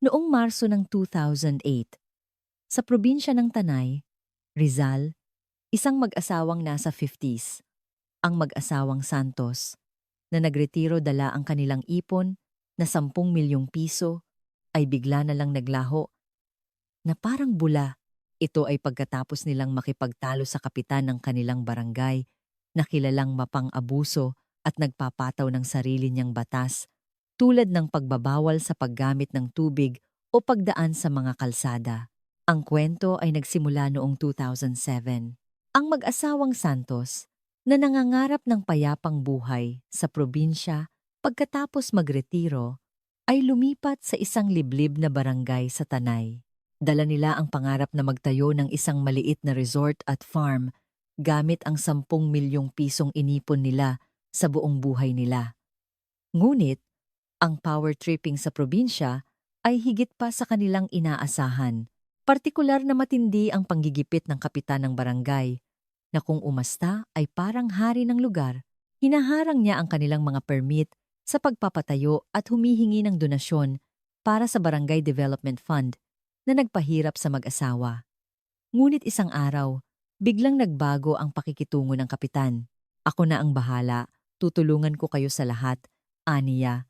Noong Marso ng 2008, sa probinsya ng Tanay, Rizal, isang mag-asawang nasa 50s, ang mag-asawang Santos, na nagretiro dala ang kanilang ipon na 10 milyong piso ay bigla na lang naglaho na parang bula. Ito ay pagkatapos nilang makipagtalo sa kapitan ng kanilang barangay na kilalang mapang-abuso at nagpapataw ng sarili niyang batas tulad ng pagbabawal sa paggamit ng tubig o pagdaan sa mga kalsada. Ang kwento ay nagsimula noong 2007. Ang mag-asawang Santos na nangangarap ng payapang buhay sa probinsya pagkatapos magretiro ay lumipat sa isang liblib na barangay sa Tanay. Dala nila ang pangarap na magtayo ng isang maliit na resort at farm gamit ang 10 milyong pisong inipon nila sa buong buhay nila. Ngunit, ang power tripping sa probinsya ay higit pa sa kanilang inaasahan. Partikular na matindi ang panggigipit ng kapitan ng barangay na kung umasta ay parang hari ng lugar. Hinaharang niya ang kanilang mga permit sa pagpapatayo at humihingi ng donasyon para sa Barangay Development Fund na nagpahirap sa mag-asawa. Ngunit isang araw, biglang nagbago ang pakikitungo ng kapitan. Ako na ang bahala, tutulungan ko kayo sa lahat, aniya,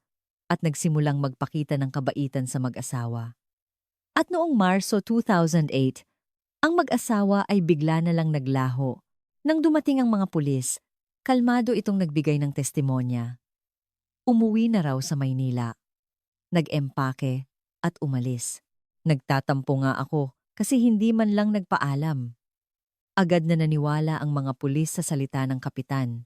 at nagsimulang magpakita ng kabaitan sa mag-asawa. At noong Marso 2008, ang mag-asawa ay bigla na lang naglaho. Nang dumating ang mga pulis, kalmado itong nagbigay ng testimonya. Umuwi na raw sa Maynila. Nag-empake at umalis. Nagtatampo nga ako kasi hindi man lang nagpaalam. Agad na naniwala ang mga pulis sa salita ng kapitan.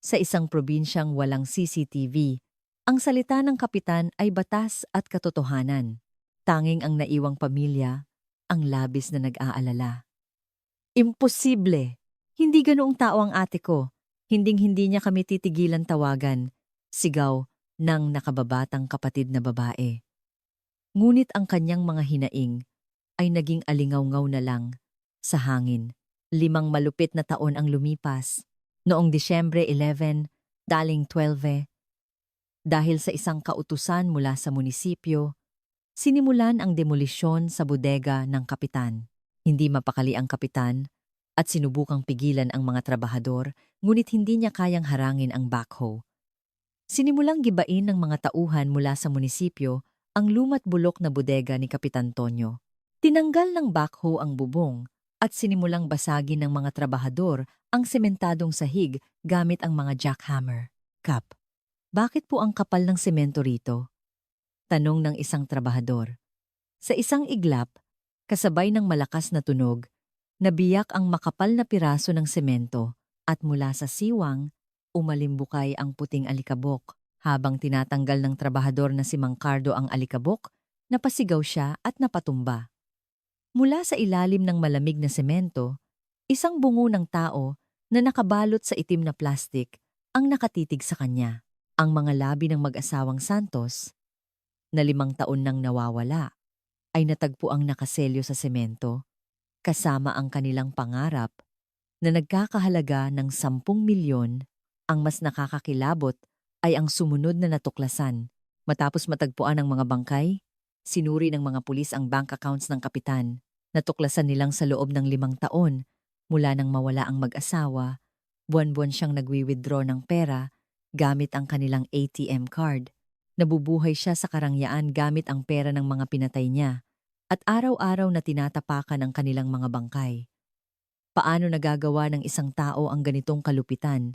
Sa isang probinsyang walang CCTV, ang salita ng kapitan ay batas at katotohanan. Tanging ang naiwang pamilya, ang labis na nag-aalala. Imposible! Hindi ganoong tao ang ate ko. Hinding-hindi niya kami titigilan tawagan. Sigaw ng nakababatang kapatid na babae. Ngunit ang kanyang mga hinaing ay naging alingaw-ngaw na lang sa hangin. 5 malupit na taon ang lumipas. Noong Disyembre 11, daling 12, dahil sa isang kautusan mula sa munisipyo, sinimulan ang demolisyon sa bodega ng kapitan. Hindi mapakali ang kapitan at sinubukang pigilan ang mga trabahador, ngunit hindi niya kayang harangin ang backhoe. Sinimulang gibain ng mga tauhan mula sa munisipyo ang lumat bulok na bodega ni Kapitan Tonyo. Tinanggal ng backhoe ang bubong at sinimulang basagin ng mga trabahador ang sementadong sahig gamit ang mga jackhammer. Kap, bakit po ang kapal ng semento rito? Tanong ng isang trabahador. Sa isang iglap, kasabay ng malakas na tunog, nabiyak ang makapal na piraso ng semento at mula sa siwang, umalimbukay ang puting alikabok. Habang tinatanggal ng trabahador na si Mang Cardo ang alikabok, napasigaw siya at napatumba. Mula sa ilalim ng malamig na semento, isang bungo ng tao na nakabalot sa itim na plastik ang nakatitig sa kanya. Ang mga labi ng mag-asawang Santos, na 5 taon nang nawawala, ay natagpuang nakaselyo sa semento, kasama ang kanilang pangarap na nagkakahalaga ng 10 milyon. Ang mas nakakakilabot ay ang sumunod na natuklasan. Matapos matagpuan ang mga bangkay, sinuri ng mga pulis ang bank accounts ng kapitan. Natuklasan nilang sa loob ng 5 taon, mula nang mawala ang mag-asawa, buwan-buwan siyang nagwi-withdraw ng pera gamit ang kanilang ATM card. Nabubuhay siya sa karangyaan gamit ang pera ng mga pinatay niya at araw-araw na tinatapakan ang kanilang mga bangkay. Paano nagagawa ng isang tao ang ganitong kalupitan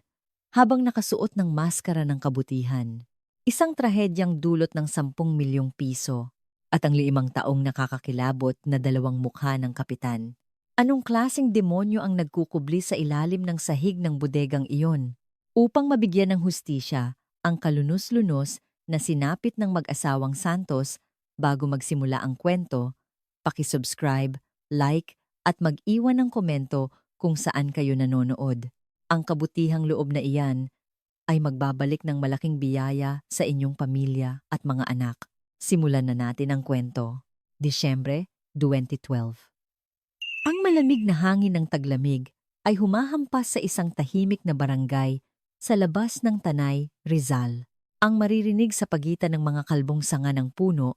habang nakasuot ng maskara ng kabutihan? Isang trahedyang dulot ng 10 milyong piso at ang 5 taong nakakakilabot na 2 mukha ng kapitan. Anong klaseng demonyo ang nagkukubli sa ilalim ng sahig ng bodegang iyon? Upang mabigyan ng hustisya ang kalunos-lunos na sinapit ng mag-asawang Santos bago magsimula ang kwento, paki-subscribe, like, at mag-iwan ng komento kung saan kayo nanonood. Ang kabutihang loob na iyan ay magbabalik ng malaking biyaya sa inyong pamilya at mga anak. Simulan na natin ang kwento. Disyembre 2012. Ang malamig na hangin ng taglamig ay humahampas sa isang tahimik na barangay sa labas ng Tanay, Rizal. Ang maririnig sa pagitan ng mga kalbong sanga ng puno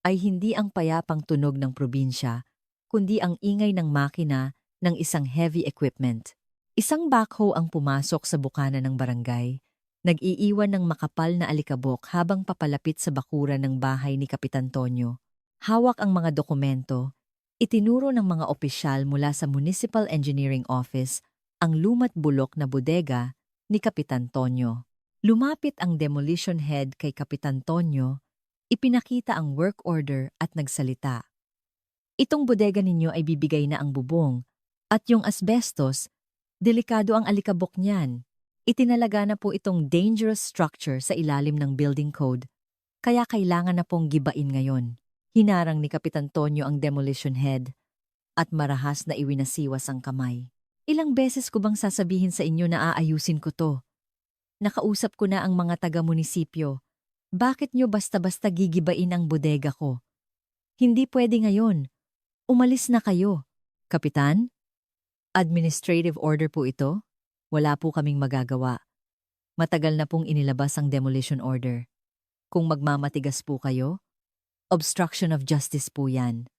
ay hindi ang payapang tunog ng probinsya, kundi ang ingay ng makina ng isang heavy equipment. Isang backhoe ang pumasok sa bukana ng barangay, nag-iiwan ng makapal na alikabok habang papalapit sa bakuran ng bahay ni Kapitan Tonyo. Hawak ang mga dokumento, itinuro ng mga opisyal mula sa Municipal Engineering Office ang lumat bulok na bodega ni Kapitan Tonyo. Lumapit ang demolition head kay Kapitan Tonyo, ipinakita ang work order at nagsalita. Itong bodega ninyo ay bibigay na ang bubong, at yung asbestos, delikado ang alikabok niyan. Itinalaga na po itong dangerous structure sa ilalim ng building code, kaya kailangan na pong gibain ngayon. Hinarang ni Kapitan Tonyo ang demolition head at marahas na iwinasiwas ang kamay. Ilang beses ko bang sasabihin sa inyo na aayusin ko to? Nakausap ko na ang mga taga-munisipyo. Bakit nyo basta-basta gigibain ang bodega ko? Hindi pwede ngayon. Umalis na kayo. Kapitan? Administrative order po ito? Wala po kaming magagawa. Matagal na pong inilabas ang demolition order. Kung magmamatigas po kayo, obstruction of justice po yan.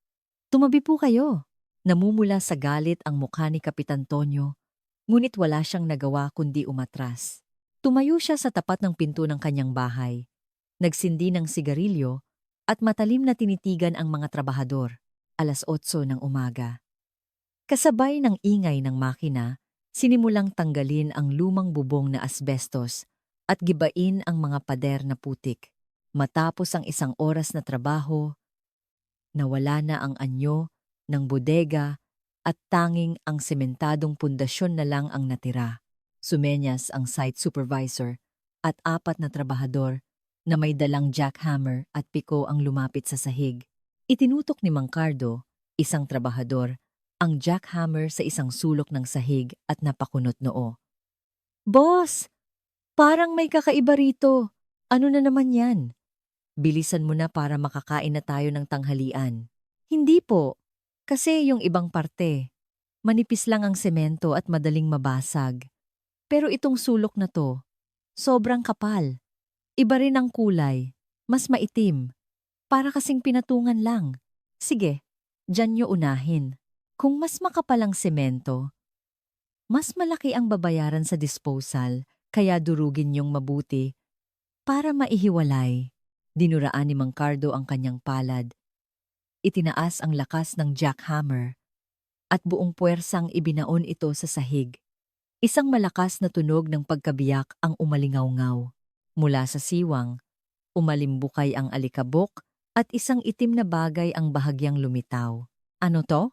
Tumabi po kayo. Namumula sa galit ang mukha ni Kapitan Tonyo, ngunit wala siyang nagawa kundi umatras. Tumayo siya sa tapat ng pinto ng kanyang bahay, nagsindi ng sigarilyo at matalim na tinitigan ang mga trabahador. 8:00 ng umaga. Kasabay ng ingay ng makina, sinimulang tanggalin ang lumang bubong na asbestos at gibain ang mga pader na putik. Matapos ang 1 oras na trabaho, nawala na ang anyo ng bodega at tanging ang sementadong pundasyon na lang ang natira. Sumenyas ang site supervisor at 4 na trabahador na may dalang jackhammer at piko ang lumapit sa sahig. Itinutok ni Mang Cardo, isang trabahador, ang jackhammer sa isang sulok ng sahig at napakunot noo. "Boss! Parang may kakaiba rito. Ano na naman yan? Bilisan mo na para makakain na tayo ng tanghalian." "Hindi po. Kasi yung ibang parte, manipis lang ang semento at madaling mabasag. Pero itong sulok na to, sobrang kapal. Iba rin ang kulay, mas maitim. Para kasing pinatungan lang. Sige, dyan nyo unahin. Kung mas makapal ang semento, mas malaki ang babayaran sa disposal, kaya durugin nyong mabuti para maihiwalay." Dinuraan ni Mang Cardo ang kanyang palad. Itinaas ang lakas ng jackhammer at buong puwersang ibinaon ito sa sahig. Isang malakas na tunog ng pagkabiyak ang umalingaw-ngaw. Mula sa siwang, umalimbukay ang alikabok at isang itim na bagay ang bahagyang lumitaw. "Ano to?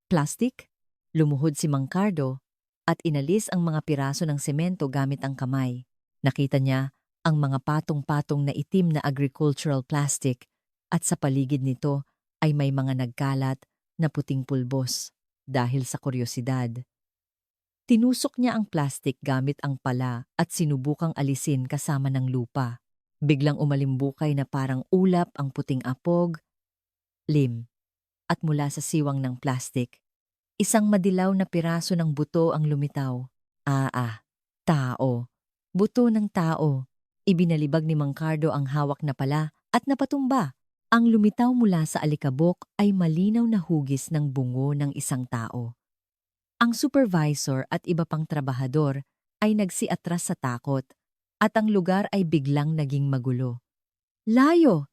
Plastic?" Lumuhod si Mang Cardo at inalis ang mga piraso ng semento gamit ang kamay. Nakita niya ang mga patong-patong na itim na agricultural plastic at sa paligid nito ay may mga nagkalat na puting pulbos. Dahil sa kuryosidad, tinusok niya ang plastic gamit ang pala at sinubukang alisin kasama ng lupa. Biglang umalimbukay na parang ulap ang puting apog, lim, at mula sa siwang ng plastic, isang madilaw na piraso ng buto ang lumitaw. Tao. Buto ng tao. Ibinalibag ni Mang Cardo ang hawak na pala at napatumba. Ang lumitaw mula sa alikabok ay malinaw na hugis ng bungo ng isang tao. Ang supervisor at iba pang trabahador ay nagsiatras sa takot at ang lugar ay biglang naging magulo. "Layo!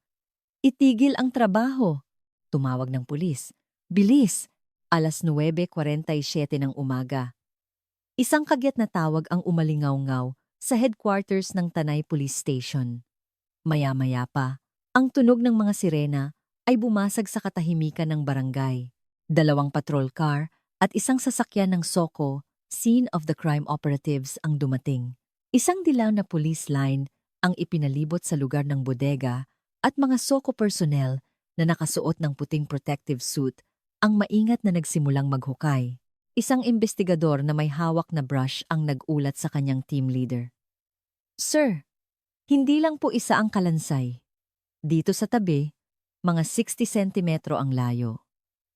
Itigil ang trabaho!" Tumawag ng pulis. "Bilis!" 9:47 ng umaga. Isang kagyat na tawag ang umalingaw-ngaw sa headquarters ng Tanay Police Station. Maya-maya pa, ang tunog ng mga sirena ay bumasag sa katahimikan ng barangay. 2 patrol car at isang sasakyan ng SOCO, Scene of the Crime Operatives, ang dumating. Isang dilaw na police line ang ipinalibot sa lugar ng bodega at mga SOCO personnel na nakasuot ng puting protective suit ang maingat na nagsimulang maghukay. Isang investigador na may hawak na brush ang nag-ulat sa kanyang team leader. "Sir, hindi lang po isa ang kalansay. Dito sa tabi, mga 60 sentimetro ang layo.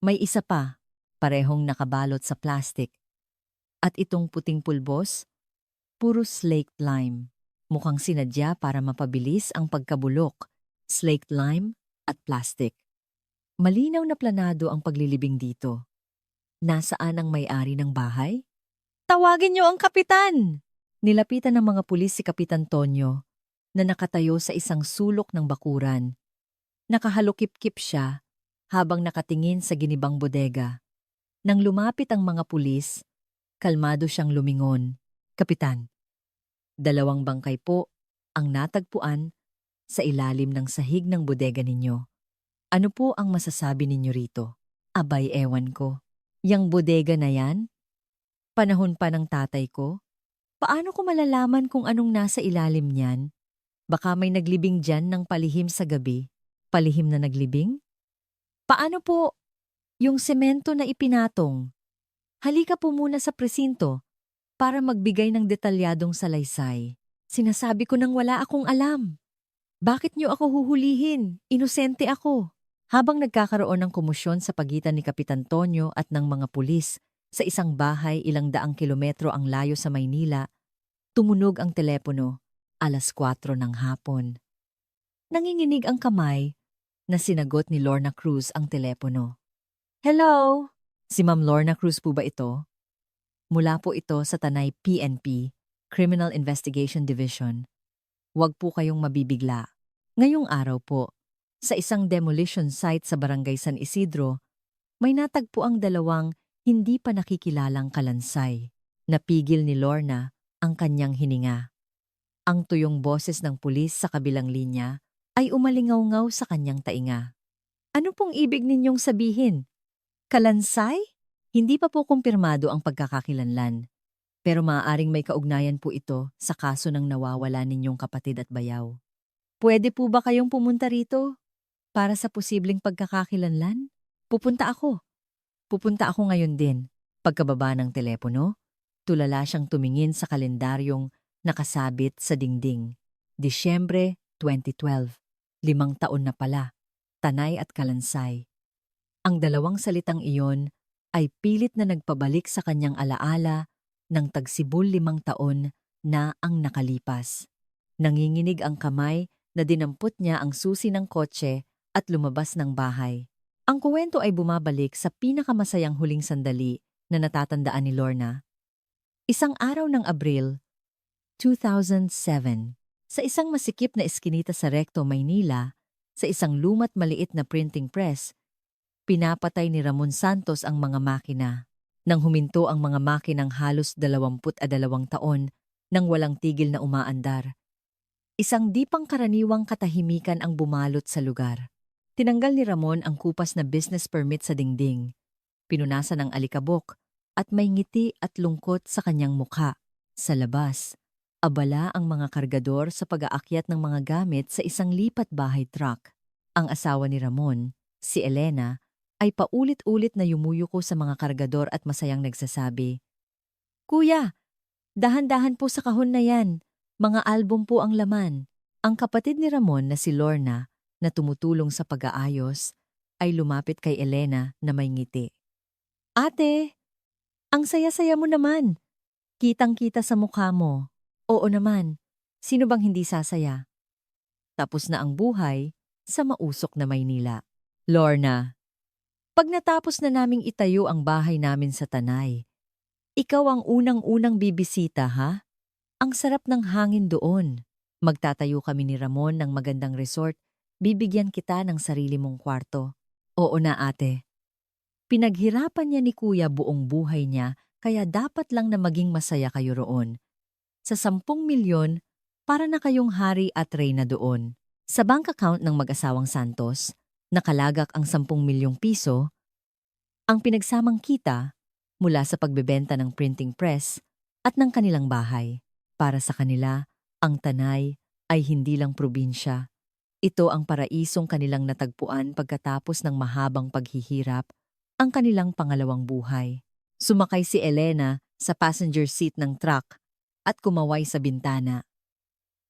May isa pa, parehong nakabalot sa plastic. At itong puting pulbos, puro slaked lime. Mukhang sinadya para mapabilis ang pagkabulok, slaked lime at plastic." Malinaw na planado ang paglilibing dito. Nasaan ang may-ari ng bahay? Tawagin niyo ang kapitan! Nilapitan ng mga pulis si Kapitan Tonyo na nakatayo sa isang sulok ng bakuran. Nakahalukip-kip siya habang nakatingin sa ginibang bodega. Nang lumapit ang mga pulis, kalmado siyang lumingon. Kapitan, 2 bangkay po ang natagpuan sa ilalim ng sahig ng bodega ninyo. Ano po ang masasabi ninyo rito? Abay, ewan ko. Yang bodega na yan? Panahon pa ng tatay ko? Paano ko malalaman kung anong nasa ilalim niyan? Baka may naglibing dyan ng palihim sa gabi. Palihim na naglibing? Paano po yung semento na ipinatong? Halika po muna sa presinto para magbigay ng detalyadong salaysay. Sinasabi ko nang wala akong alam. Bakit niyo ako huhulihin? Inosente ako. Habang nagkakaroon ng komosyon sa pagitan ni Kapitan Tonyo at ng mga pulis sa isang bahay 200 kilometro ang layo sa Maynila, tumunog ang telepono, 4:00 ng hapon. Nanginginig ang kamay na sinagot ni Lorna Cruz ang telepono. Hello? Si Ma'am Lorna Cruz po ba ito? Mula po ito sa Tanay PNP, Criminal Investigation Division. Huwag po kayong mabibigla. Ngayong araw po, sa isang demolition site sa Barangay San Isidro, may natagpo ang 2 hindi pa nakikilalang kalansay. Napigil ni Lorna ang kanyang hininga. Ang tuyong boses ng pulis sa kabilang linya ay umalingaw-ngaw sa kanyang tainga. Ano pong ibig ninyong sabihin? Kalansay? Hindi pa po kumpirmado ang pagkakakilanlan, pero maaaring may kaugnayan po ito sa kaso ng nawawala ninyong kapatid at bayaw. Pwede po ba kayong pumunta rito para sa posibleng pagkakakilanlan? Pupunta ako. Pupunta ako ngayon din. Pagkababa ng telepono, tulala siyang tumingin sa kalendaryong nakasabit sa dingding. Disyembre 2012. 5 taon na pala. Tanay at Kalansay. Ang 2 salitang iyon ay pilit na nagpabalik sa kanyang alaala ng tagsibol 5 taon na ang nakalipas. Nanginginig ang kamay na dinampot niya ang susi ng kotse at lumabas ng bahay. Ang kuwento ay bumabalik sa pinakamasayang huling sandali na natatandaan ni Lorna. Isang araw ng Abril, 2007, sa isang masikip na eskinita sa Recto, Maynila, sa isang lumat maliit na printing press, pinapatay ni Ramon Santos ang mga makina. Nang huminto ang mga makinang halos 22 taon nang walang tigil na umaandar. Isang di pangkaraniwang katahimikan ang bumalot sa lugar. Tinanggal ni Ramon ang kupas na business permit sa dingding. Pinunasan ng alikabok at may ngiti at lungkot sa kanyang mukha. Sa labas, abala ang mga kargador sa pag-aakyat ng mga gamit sa isang lipat bahay truck. Ang asawa ni Ramon, si Elena, ay paulit-ulit na yumuyuko sa mga kargador at masayang nagsasabi, "Kuya, dahan-dahan po sa kahon na yan. Mga album po ang laman." Ang kapatid ni Ramon na si Lorna, na tumutulong sa pag-aayos, ay lumapit kay Elena na may ngiti. "Ate, ang saya-saya mo naman. Kitang-kita sa mukha mo." "Oo naman. Sino bang hindi sasaya? Tapos na ang buhay sa mausok na Maynila." "Lorna, pag natapos na naming itayo ang bahay namin sa Tanay, ikaw ang unang-unang bibisita, ha? Ang sarap ng hangin doon. Magtatayo kami ni Ramon ng magandang resort. Bibigyan kita ng sarili mong kwarto." "Oo na, ate. Pinaghirapan niya ni Kuya buong buhay niya, kaya dapat lang na maging masaya kayo roon. Sa 10 milyon, para na kayong hari at reyna doon." Sa bank account ng mag-asawang Santos, nakalagak ang 10 milyong piso, ang pinagsamang kita mula sa pagbebenta ng printing press at ng kanilang bahay. Para sa kanila, ang Tanay ay hindi lang probinsya. Ito ang paraisong kanilang natagpuan pagkatapos ng mahabang paghihirap, ang kanilang pangalawang buhay. Sumakay si Elena sa passenger seat ng truck at kumaway sa bintana.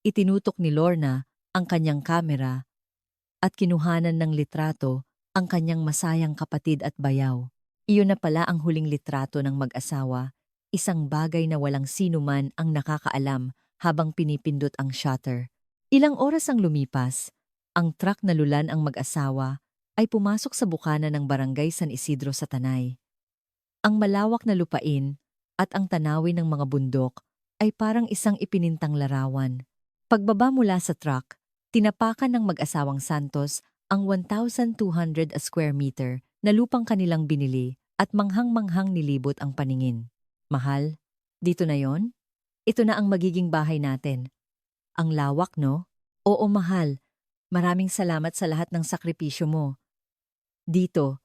Itinutok ni Lorna ang kanyang kamera at kinuhanan ng litrato ang kanyang masayang kapatid at bayaw. Iyon na pala ang huling litrato ng mag-asawa, isang bagay na walang sino man ang nakakaalam habang pinipindot ang shutter. Ilang oras ang lumipas, ang truck nalulan ang mag-asawa ay pumasok sa bukana ng barangay San Isidro sa Tanay. Ang malawak na lupain at ang tanawin ng mga bundok ay parang isang ipinintang larawan. Pagbaba mula sa truck, tinapakan ng mag-asawang Santos ang 1,200 a square meter na lupang kanilang binili at manghang-manghang nilibot ang paningin. Mahal, dito na yon? Ito na ang magiging bahay natin. Ang lawak, no? Oo, mahal. Maraming salamat sa lahat ng sakripisyo mo. Dito,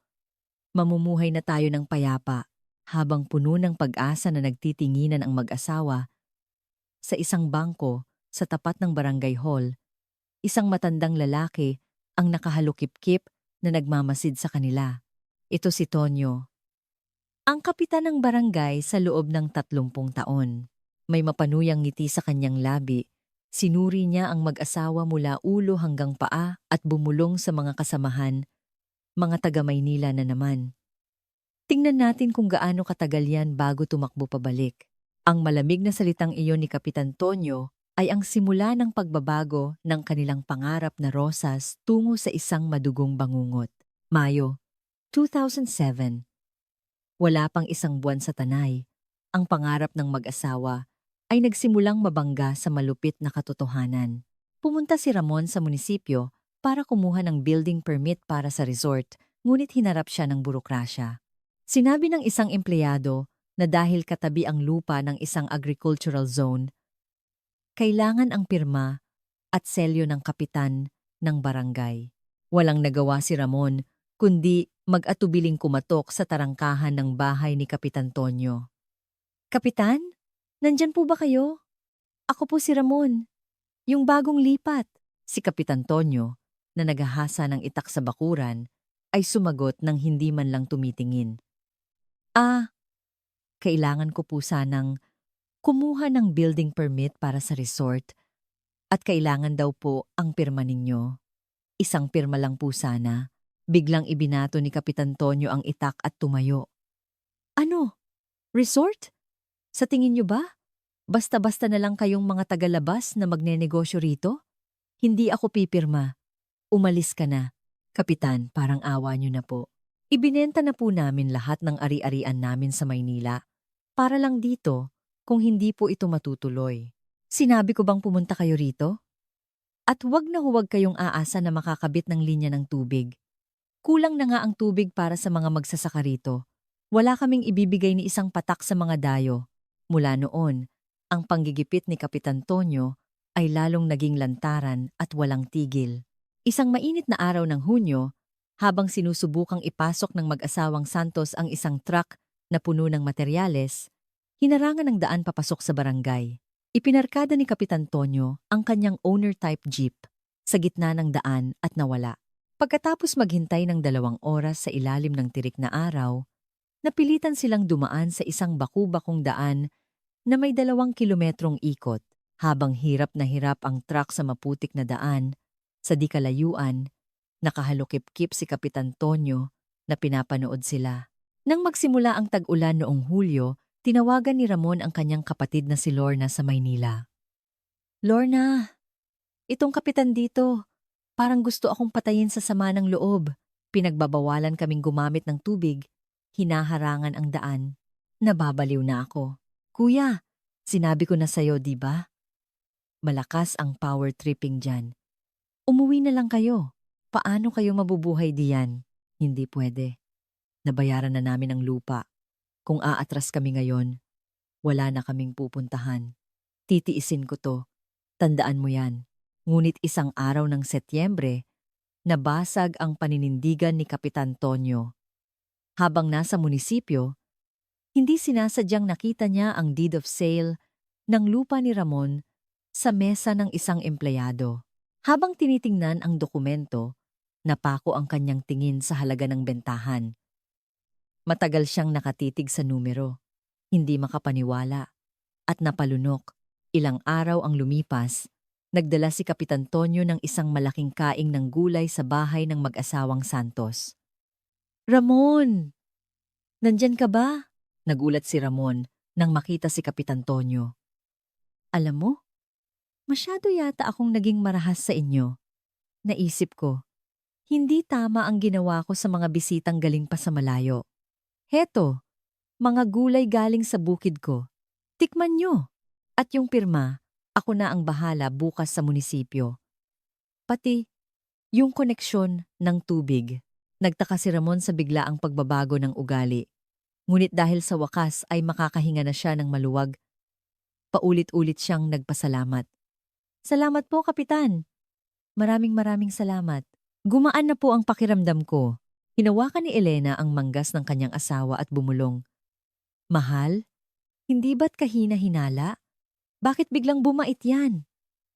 mamumuhay na tayo ng payapa habang puno ng pag-asa na nagtitinginan ang mag-asawa. Sa isang bangko, sa tapat ng barangay hall, isang matandang lalaki ang nakahalukip-kip na nagmamasid sa kanila. Ito si Tonyo, ang kapitan ng barangay sa loob ng 30 taon. May mapanuyang ngiti sa kanyang labi. Sinuri niya ang mag-asawa mula ulo hanggang paa at bumulong sa mga kasamahan, mga taga-Maynila na naman. Tingnan natin kung gaano katagal yan bago tumakbo pabalik. Ang malamig na salitang iyon ni Kapitan Tonyo ay ang simula ng pagbabago ng kanilang pangarap na rosas tungo sa isang madugong bangungot. Mayo 2007. Wala pang isang buwan sa Tanay, ang pangarap ng mag-asawa ay nagsimulang mabangga sa malupit na katotohanan. Pumunta si Ramon sa munisipyo para kumuha ng building permit para sa resort, ngunit hinarap siya ng burokrasya. Sinabi ng isang empleyado na dahil katabi ang lupa ng isang agricultural zone, kailangan ang pirma at selyo ng kapitan ng barangay. Walang nagawa si Ramon kundi mag-atubiling kumatok sa tarangkahan ng bahay ni Kapitan Tonyo. Kapitan? Nandyan po ba kayo? Ako po si Ramon, yung bagong lipat. Si Kapitan Tonyo, na naghahasa ng itak sa bakuran, ay sumagot ng hindi man lang tumitingin. Kailangan ko po sanang kumuha ng building permit para sa resort at kailangan daw po ang pirma ninyo. Isang pirma lang po sana. Biglang ibinato ni Kapitan Tonyo ang itak at tumayo. Ano? Resort? Sa tingin nyo ba? Basta-basta na lang kayong mga tagalabas na magnenegosyo rito? Hindi ako pipirma. Umalis ka na. Kapitan, parang awa nyo na po. Ibinenta na po namin lahat ng ari-arian namin sa Maynila. Para lang dito, kung hindi po ito matutuloy. Sinabi ko bang pumunta kayo rito? At huwag na huwag kayong aasa na makakabit ng linya ng tubig. Kulang na nga ang tubig para sa mga magsasaka rito. Wala kaming ibibigay ni isang patak sa mga dayo. Mula noon, ang panggigipit ni Kapitan Tonyo ay lalong naging lantaran at walang tigil. Isang mainit na araw ng Hunyo, habang sinusubukang ipasok ng mag-asawang Santos ang isang truck na puno ng materyales, hinarangan ng daan papasok sa barangay. Ipinarkada ni Kapitan Tonyo ang kanyang owner-type jeep sa gitna ng daan at nawala. Pagkatapos maghintay ng 2 oras sa ilalim ng tirik na araw, napilitan silang dumaan sa isang baku-bakong daan na may 2 kilometrong ikot. Habang hirap na hirap ang truck sa maputik na daan, sa di kalayuan, nakahalukip-kip si Kapitan Tonyo na pinapanood sila. Nang magsimula ang tag-ulan noong Hulyo, tinawagan ni Ramon ang kanyang kapatid na si Lorna sa Maynila. Lorna, itong kapitan dito, parang gusto akong patayin sa sama ng loob. Pinagbabawalan kaming gumamit ng tubig, hinaharangan ang daan. Nababaliw na ako. Kuya, sinabi ko na sa'yo, di ba? Malakas ang power tripping dyan. Umuwi na lang kayo. Paano kayo mabubuhay diyan? Hindi pwede. Nabayaran na namin ang lupa. Kung aatras kami ngayon, wala na kaming pupuntahan. Titiisin ko to. Tandaan mo yan. Ngunit isang araw ng Setyembre, nabasag ang paninindigan ni Kapitan Tonyo. Habang nasa munisipyo, hindi sinasadyang nakita niya ang deed of sale ng lupa ni Ramon sa mesa ng isang empleyado. Habang tinitingnan ang dokumento, napako ang kanyang tingin sa halaga ng bentahan. Matagal siyang nakatitig sa numero, hindi makapaniwala, at napalunok. Ilang araw ang lumipas, nagdala si Kapitan Tonyo ng isang malaking kaing ng gulay sa bahay ng mag-asawang Santos. Ramon! Nandyan ka ba? Nagulat si Ramon nang makita si Kapitan Tonyo. Alam mo, masyado yata akong naging marahas sa inyo. Naisip ko, Hindi tama ang ginawa ko sa mga bisitang galing pa sa malayo. Heto, mga gulay galing sa bukid ko. Tikman nyo. At yung pirma, ako na ang bahala bukas sa munisipyo. Pati, yung koneksyon ng tubig. Nagtaka si Ramon sa biglaang pagbabago ng ugali. Ngunit dahil sa wakas ay makakahinga na siya ng maluwag, paulit-ulit siyang nagpasalamat. Salamat po, Kapitan. Maraming salamat. Gumaan na po ang pakiramdam ko. Hinawakan ni Elena ang manggas ng kanyang asawa at bumulong. Mahal, hindi ba't kahina-hinala? Bakit biglang bumait yan?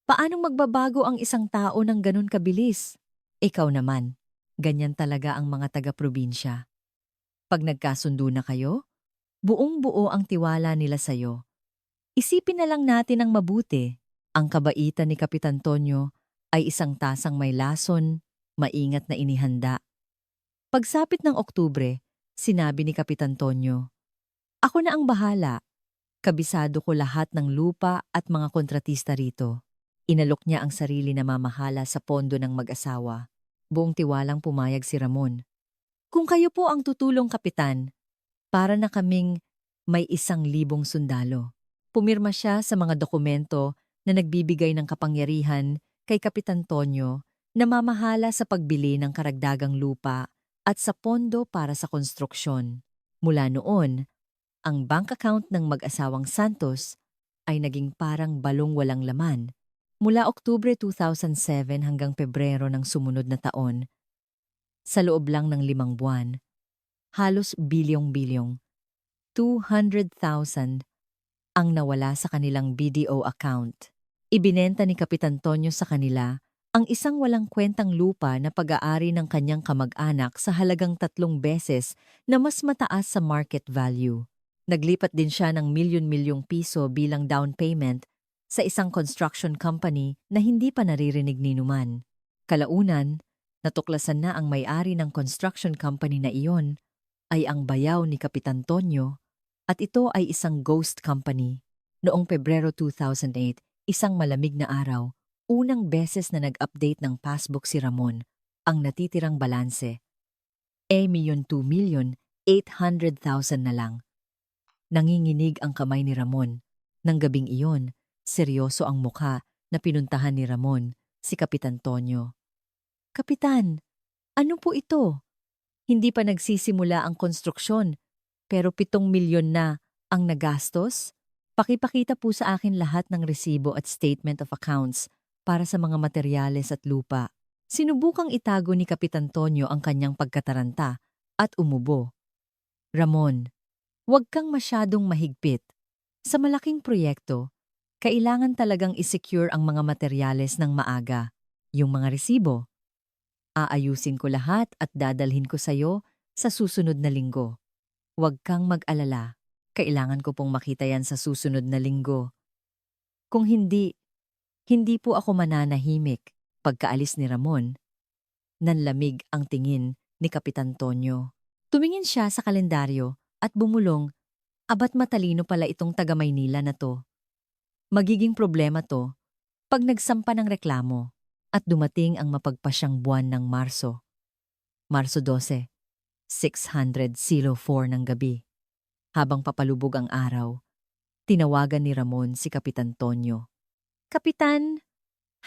Paanong magbabago ang isang tao ng ganun kabilis? Ikaw naman, ganyan talaga ang mga taga-probinsya. Pag nagkasundo na kayo, buong-buo ang tiwala nila sa'yo. Isipin na lang natin ang mabuti. Ang kabaitan ni Kapitan Tonyo ay isang tasang may lason, maingat na inihanda. Pagsapit ng Oktubre, sinabi ni Kapitan Tonyo, "Ako na ang bahala. Kabisado ko lahat ng lupa at mga kontratista rito." Inalok niya ang sarili na mamahala sa pondo ng mag-asawa. Buong tiwalang pumayag si Ramon. "Kung kayo po ang tutulong, Kapitan, para na kaming may 1,000 sundalo." Pumirma siya sa mga dokumento na nagbibigay ng kapangyarihan kay Kapitan Tonyo na mamahala sa pagbili ng karagdagang lupa at sa pondo para sa konstruksyon. Mula noon, ang bank account ng mag-asawang Santos ay naging parang balong walang laman. Mula Oktubre 2007 hanggang Pebrero ng sumunod na taon, sa loob lang ng 5 buwan, halos bilyong-bilyong, 200,000 ang nawala sa kanilang BDO account. Ibinenta ni Kapitan Tonyo sa kanila ang isang walang kwentang lupa na pag-aari ng kanyang kamag-anak sa halagang 3 beses na mas mataas sa market value. Naglipat din siya ng milyon-milyong piso bilang down payment sa isang construction company na hindi pa naririnig ni Numan. Kalaunan, natuklasan na ang may-ari ng construction company na iyon ay ang bayaw ni Kapitan Tonyo at ito ay isang ghost company. Noong Pebrero 2008, isang malamig na araw, unang beses na nag-update ng passbook si Ramon, ang natitirang balanse. 2,800,000 na lang. Nanginginig ang kamay ni Ramon. Nang gabing iyon, seryoso ang mukha na pinuntahan ni Ramon, si Kapitan Tonyo. "Kapitan, ano po ito? Hindi pa nagsisimula ang konstruksyon, pero 7 milyon na ang nagastos? Pakipakita po sa akin lahat ng resibo at statement of accounts para sa mga materyales at lupa." Sinubukang itago ni Kapitan Tonyo ang kanyang pagkataranta at umubo. "Ramon, huwag kang masyadong mahigpit. Sa malaking proyekto, kailangan talagang isecure ang mga materyales ng maaga. Yung mga resibo, aayusin ko lahat at dadalhin ko sa'yo sa susunod na linggo. Huwag kang mag-alala. Kailangan ko pong makita yan sa susunod na linggo. Kung hindi, hindi po ako mananahimik." Pagkaalis ni Ramon, nanlamig ang tingin ni Kapitan Tonyo. Tumingin siya sa kalendaryo at bumulong, "Abat matalino pala itong taga-Maynila na to. Magiging problema to pag nagsampa ng reklamo." At dumating ang mapagpasyang buwan ng Marso. Marso 12, 604 ng gabi. Habang papalubog ang araw, tinawagan ni Ramon si Kapitan Tonyo. "Kapitan,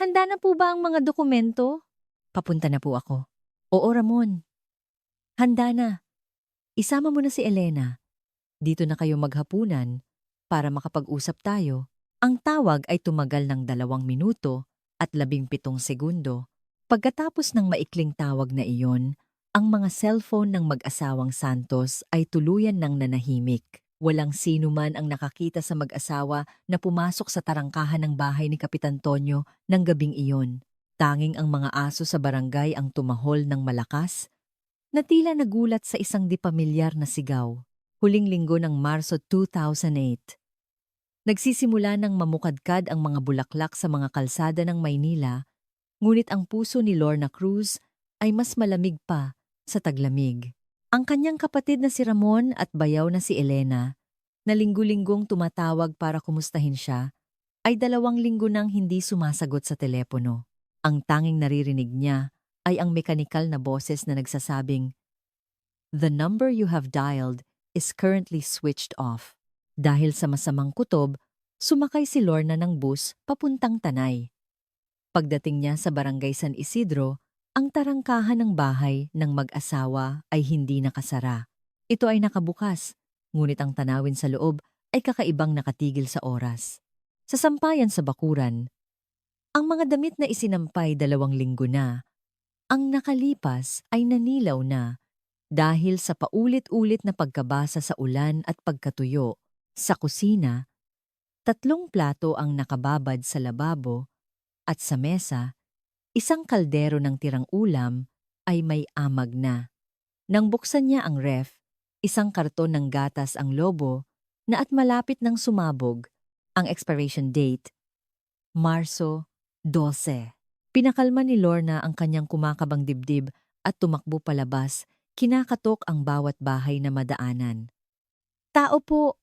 handa na po ba ang mga dokumento?" "Papunta na po ako." "Oo, Ramon. Handa na. Isama mo na si Elena. Dito na kayo maghapunan para makapag-usap tayo." Ang tawag ay tumagal ng 2 minuto at 17 segundo. Pagkatapos ng maikling tawag na iyon, ang mga cellphone ng mag-asawang Santos ay tuluyan ng nanahimik. Walang sino man ang nakakita sa mag-asawa na pumasok sa tarangkahan ng bahay ni Kapitan Tonyo ng gabing iyon. Tanging ang mga aso sa barangay ang tumahol ng malakas, na tila nagulat sa isang di pamilyar na sigaw. Huling linggo ng Marso 2008. Nagsisimula ng mamukadkad ang mga bulaklak sa mga kalsada ng Maynila, ngunit ang puso ni Lorna Cruz ay mas malamig pa sa taglamig. Ang kanyang kapatid na si Ramon at bayaw na si Elena, na linggo-linggong tumatawag para kumustahin siya, ay 2 linggo nang hindi sumasagot sa telepono. Ang tanging naririnig niya ay ang mekanikal na boses na nagsasabing, "The number you have dialed is currently switched off." Dahil sa masamang kutob, sumakay si Lorna ng bus papuntang Tanay. Pagdating niya sa barangay San Isidro, ang tarangkahan ng bahay ng mag-asawa ay hindi nakasara. Ito ay nakabukas, ngunit ang tanawin sa loob ay kakaibang nakatigil sa oras. Sa sampayan sa bakuran, ang mga damit na isinampay 2 linggo na, ang nakalipas ay nanilaw na dahil sa paulit-ulit na pagkabasa sa ulan at pagkatuyo. Sa kusina, 3 plato ang nakababad sa lababo at sa mesa, isang kaldero ng tirang ulam ay may amag na. Nang buksan niya ang ref, isang karton ng gatas ang lobo na at malapit nang sumabog ang expiration date, Marso 12. Pinakalma ni Lorna ang kanyang kumakabang dibdib at tumakbo palabas, kinakatok ang bawat bahay na madaanan. "Tao po,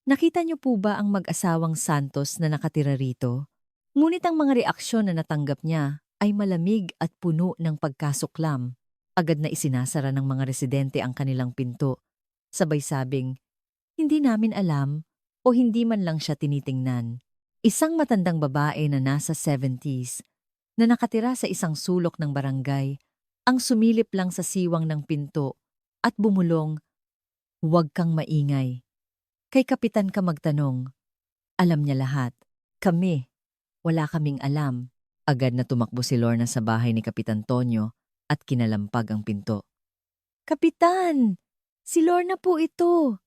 nakita niyo po ba ang mag-asawang Santos na nakatira rito?" Ngunit ang mga reaksyon na natanggap niya ay malamig at puno ng pagkasuklam. Agad na isinasara ng mga residente ang kanilang pinto. Sabay sabing, "Hindi namin alam," o hindi man lang siya tinitingnan. Isang matandang babae na nasa 70s na nakatira sa isang sulok ng barangay ang sumilip lang sa siwang ng pinto at bumulong, "Huwag kang maingay. Kay kapitan ka magtanong. Alam niya lahat. Kami, wala kaming alam." Agad na tumakbo si Lorna sa bahay ni Kapitan Tonyo at kinalampag ang pinto. "Kapitan! Si Lorna po ito.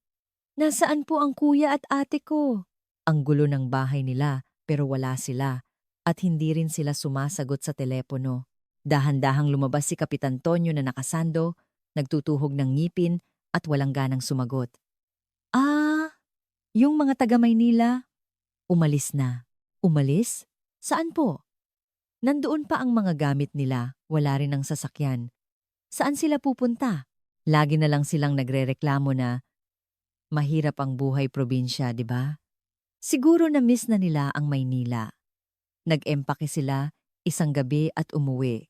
Nasaan po ang kuya at ate ko?" Ang gulo ng bahay nila pero wala sila at hindi rin sila sumasagot sa telepono. Dahan-dahang lumabas si Kapitan Tonyo na nakasando, nagtutuhog ng ngipin at walang ganang sumagot. "Ah, yung mga taga Maynila, umalis na." "Umalis? Saan po?" "Nandoon pa ang mga gamit nila, wala rin ang sasakyan." "Saan sila pupunta?" Lagi na lang silang nagrereklamo na mahirap ang buhay probinsya, di ba? Siguro na-miss na nila ang Maynila. Nag-empake sila isang gabi at umuwi.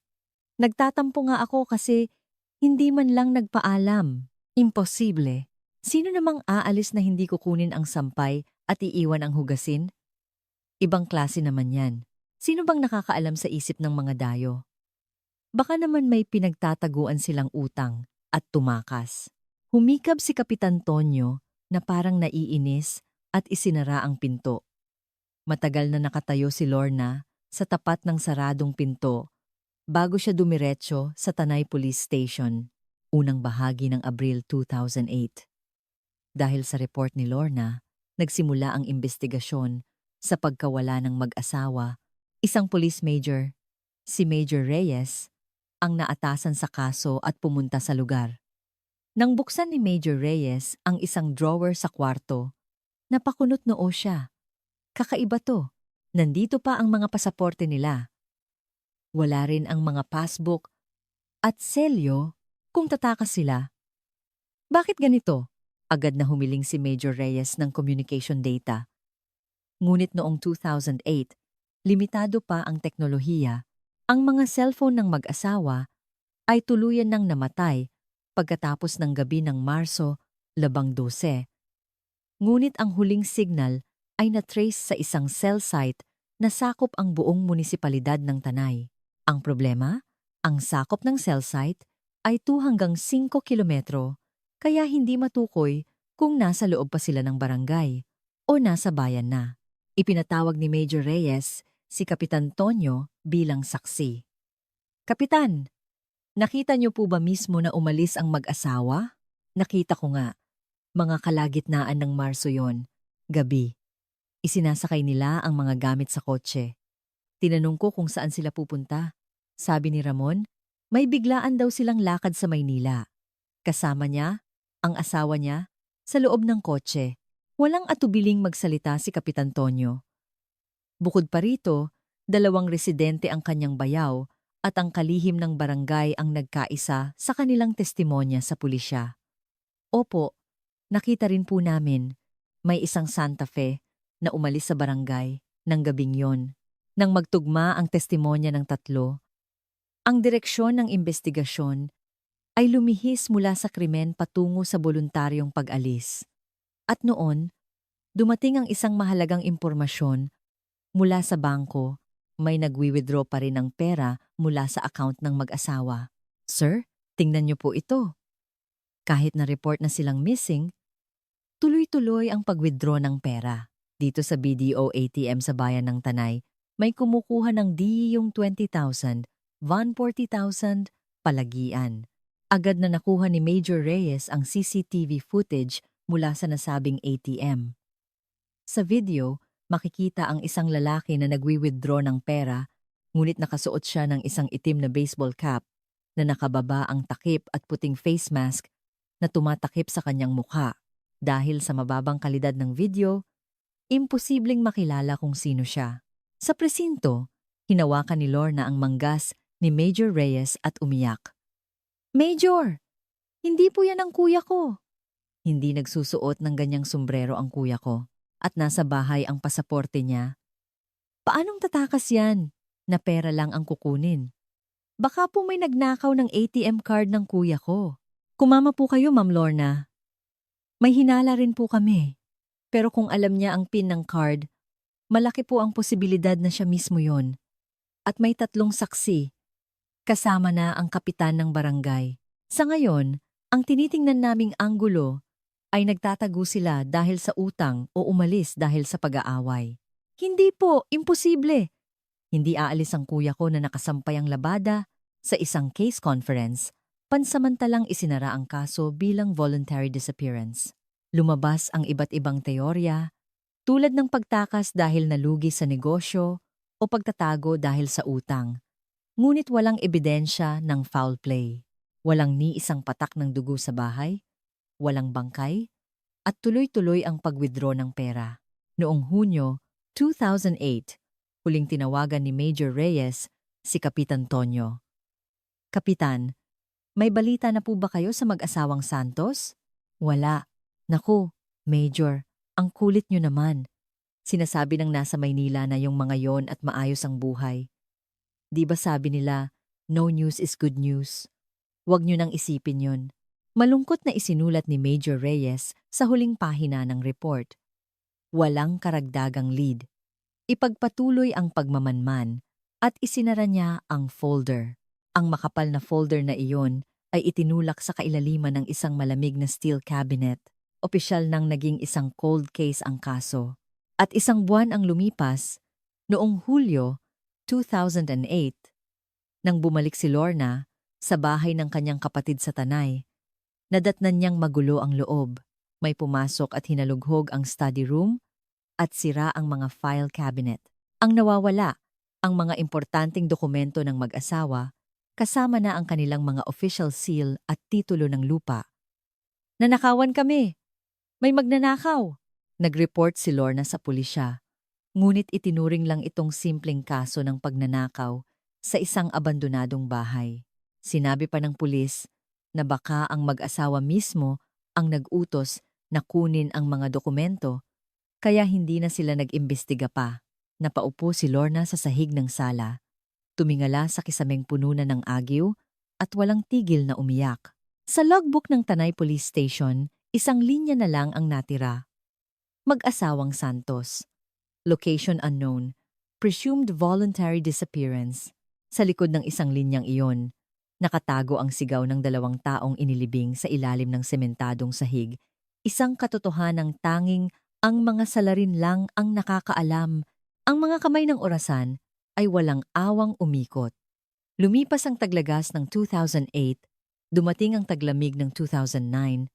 "Nagtatampo nga ako kasi hindi man lang nagpaalam." Imposible. Sino namang aalis na hindi kukunin ang sampay at iiwan ang hugasin? Ibang klase naman yan. Sino bang nakakaalam sa isip ng mga dayo? Baka naman may pinagtataguan silang utang at tumakas. Humikab si Kapitan Tonyo na parang naiinis at isinara ang pinto. Matagal na nakatayo si Lorna sa tapat ng saradong pinto bago siya dumiretso sa Tanay Police Station, unang bahagi ng Abril 2008. Dahil sa report ni Lorna, nagsimula ang investigasyon sa pagkawala ng mag-asawa. Isang police major, si Major Reyes, ang naatasan sa kaso at pumunta sa lugar. Nang buksan ni Major Reyes ang isang drawer sa kwarto, napakunot noo siya. Kakaiba to. Nandito pa ang mga pasaporte nila. Wala rin ang mga passbook at selyo kung tatakas sila. Bakit ganito? Agad na humiling si Major Reyes ng communication data. Ngunit noong 2008, limitado pa ang teknolohiya. Ang mga cellphone ng mag-asawa ay tuluyan nang namatay pagkatapos ng gabi ng Marso 12. Ngunit ang huling signal ay na-trace sa isang cell site na sakop ang buong munisipalidad ng Tanay. Ang problema, ang sakop ng cell site ay 2 hanggang 5 kilometro, kaya hindi matukoy kung nasa loob pa sila ng barangay o nasa bayan na. Ipinatawag ni Major Reyes si Kapitan Tonyo bilang saksi. "Kapitan, nakita niyo po ba mismo na umalis ang mag-asawa?" "Nakita ko nga. Mga kalagitnaan ng Marso yon, gabi. Isinasakay nila ang mga gamit sa kotse. Tinanong ko kung saan sila pupunta. Sabi ni Ramon, may biglaan daw silang lakad sa Maynila. Kasama niya, ang asawa niya, sa loob ng kotse. Walang atubiling magsalita si Kapitan Tonyo. Bukod pa rito, 2 residente ang kanyang bayaw at ang kalihim ng barangay ang nagkaisa sa kanilang testimonya sa pulisya. Opo, nakita rin po namin, may isang Santa Fe na umalis sa barangay ng gabing yon. Nang magtugma ang testimonya ng 3, Ang direksyon ng investigasyon ay lumihis mula sa krimen patungo sa voluntaryong pag-alis. At noon, dumating ang isang mahalagang impormasyon mula sa bangko, may nagwi-withdraw pa rin ng pera mula sa account ng mag-asawa. Sir, tingnan niyo po ito. Kahit na-report na silang missing, tuloy-tuloy ang pag-withdraw ng pera. Dito sa BDO ATM sa bayan ng Tanay, may kumukuha ng di yung 20,000, 140,000, palagian. Agad na nakuha ni Major Reyes ang CCTV footage mula sa nasabing ATM. Sa video, makikita ang isang lalaki na nagwi-withdraw ng pera, ngunit nakasuot siya ng isang itim na baseball cap na nakababa ang takip at puting face mask na tumatakip sa kanyang mukha. Dahil sa mababang kalidad ng video, imposibleng makilala kung sino siya. Sa presinto, hinawakan ni Lorna ang manggas ni Major Reyes at umiyak. Major, hindi po yan ang kuya ko. Hindi nagsusuot ng ganyang sombrero ang kuya ko at nasa bahay ang pasaporte niya. Paanong tatakas yan na pera lang ang kukunin? Baka po may nagnakaw ng ATM card ng kuya ko. Kumama po kayo, Ma'am Lorna. May hinala rin po kami. Pero kung alam niya ang PIN ng card, malaki po ang posibilidad na siya mismo yon. At may 3 saksi. Kasama na ang kapitan ng barangay. Sa ngayon, ang tinitingnan naming anggulo ay nagtatago sila dahil sa utang o umalis dahil sa pag-aaway. Hindi po, imposible. Hindi aalis ang kuya ko na nakasampay ang labada sa isang case conference. Pansamantalang isinara ang kaso bilang voluntary disappearance. Lumabas ang iba't ibang teorya, tulad ng pagtakas dahil nalugi sa negosyo o pagtatago dahil sa utang. Ngunit walang ebidensya ng foul play. Walang ni isang patak ng dugo sa bahay, walang bangkay, at tuloy-tuloy ang pag-withdraw ng pera. Noong Hunyo 2008, huling tinawagan ni Major Reyes si Kapitan Tonyo. Kapitan, may balita na po ba kayo sa mag-asawang Santos? Wala. Naku, Major, ang kulit nyo naman. Sinasabi ng nasa Maynila na yung mga yon at maayos ang buhay. Di ba sabi nila, no news is good news? Huwag nyo nang isipin yon. Malungkot na isinulat ni Major Reyes sa huling pahina ng report. Walang karagdagang lead. Ipagpatuloy ang pagmamanman at isinara niya ang folder. Ang makapal na folder na iyon ay itinulak sa kailaliman ng isang malamig na steel cabinet. Opisyal nang naging isang cold case ang kaso. At isang buwan ang lumipas, noong Hulyo 2008, nang bumalik si Lorna sa bahay ng kanyang kapatid sa Tanay, nadatnan niyang magulo ang loob. May pumasok at hinalughog ang study room at sira ang mga file cabinet. Ang nawawala, ang mga importanteng dokumento ng mag-asawa, kasama na ang kanilang mga official seal at titulo ng lupa. Nanakawan kami! May magnanakaw! Nag-report si Lorna sa pulisya. Ngunit itinuring lang itong simpleng kaso ng pagnanakaw sa isang abandonadong bahay. Sinabi pa ng pulis na baka ang mag-asawa mismo ang nag-utos na kunin ang mga dokumento, kaya hindi na sila nag-imbestiga pa. Napaupo si Lorna sa sahig ng sala. Tumingala sa kisameng puno na ng agiw at walang tigil na umiyak. Sa logbook ng Tanay Police Station, isang linya na lang ang natira. Mag-asawang Santos. Location unknown. Presumed voluntary disappearance. Sa likod ng isang linyang iyon, nakatago ang sigaw ng 2 taong inilibing sa ilalim ng sementadong sahig. Isang katotohanang tanging ang mga salarin lang ang nakakaalam. Ang mga kamay ng orasan ay walang awang umikot. Lumipas ang taglagas ng 2008, dumating ang taglamig ng 2009,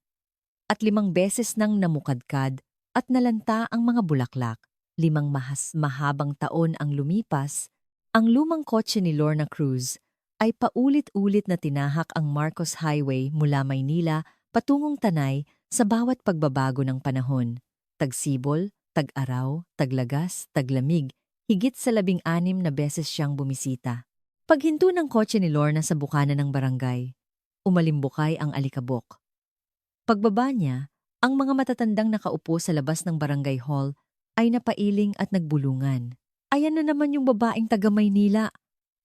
at 5 beses nang namukadkad at nalanta ang mga bulaklak. 5 mahabang taon ang lumipas, ang lumang kotse ni Lorna Cruz ay paulit-ulit na tinahak ang Marcos Highway mula Maynila patungong Tanay sa bawat pagbabago ng panahon. Tagsibol, tag-araw, taglagas, taglamig, higit sa 16 na beses siyang bumisita. Paghinto ng kotse ni Lorna sa bukana ng barangay, umalimbukay ang alikabok. Pagbaba niya, ang mga matatandang nakaupo sa labas ng barangay hall ay napailing at nagbulungan. Ayan na naman yung babaeng taga Maynila.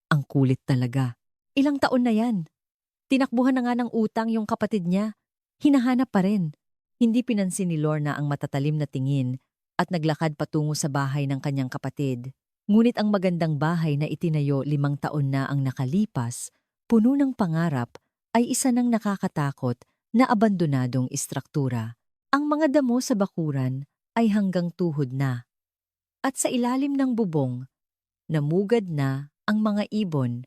Ang kulit talaga. Ilang taon na yan. Tinakbuhan na nga ng utang yung kapatid niya. Hinahanap pa rin. Hindi pinansin ni Lorna ang matatalim na tingin at naglakad patungo sa bahay ng kanyang kapatid. Ngunit ang magandang bahay na itinayo 5 taon na ang nakalipas, puno ng pangarap, ay isa ng nakakatakot na abandonadong istruktura. Ang mga damo sa bakuran ay hanggang tuhod na. At sa ilalim ng bubong, namugad na ang mga ibon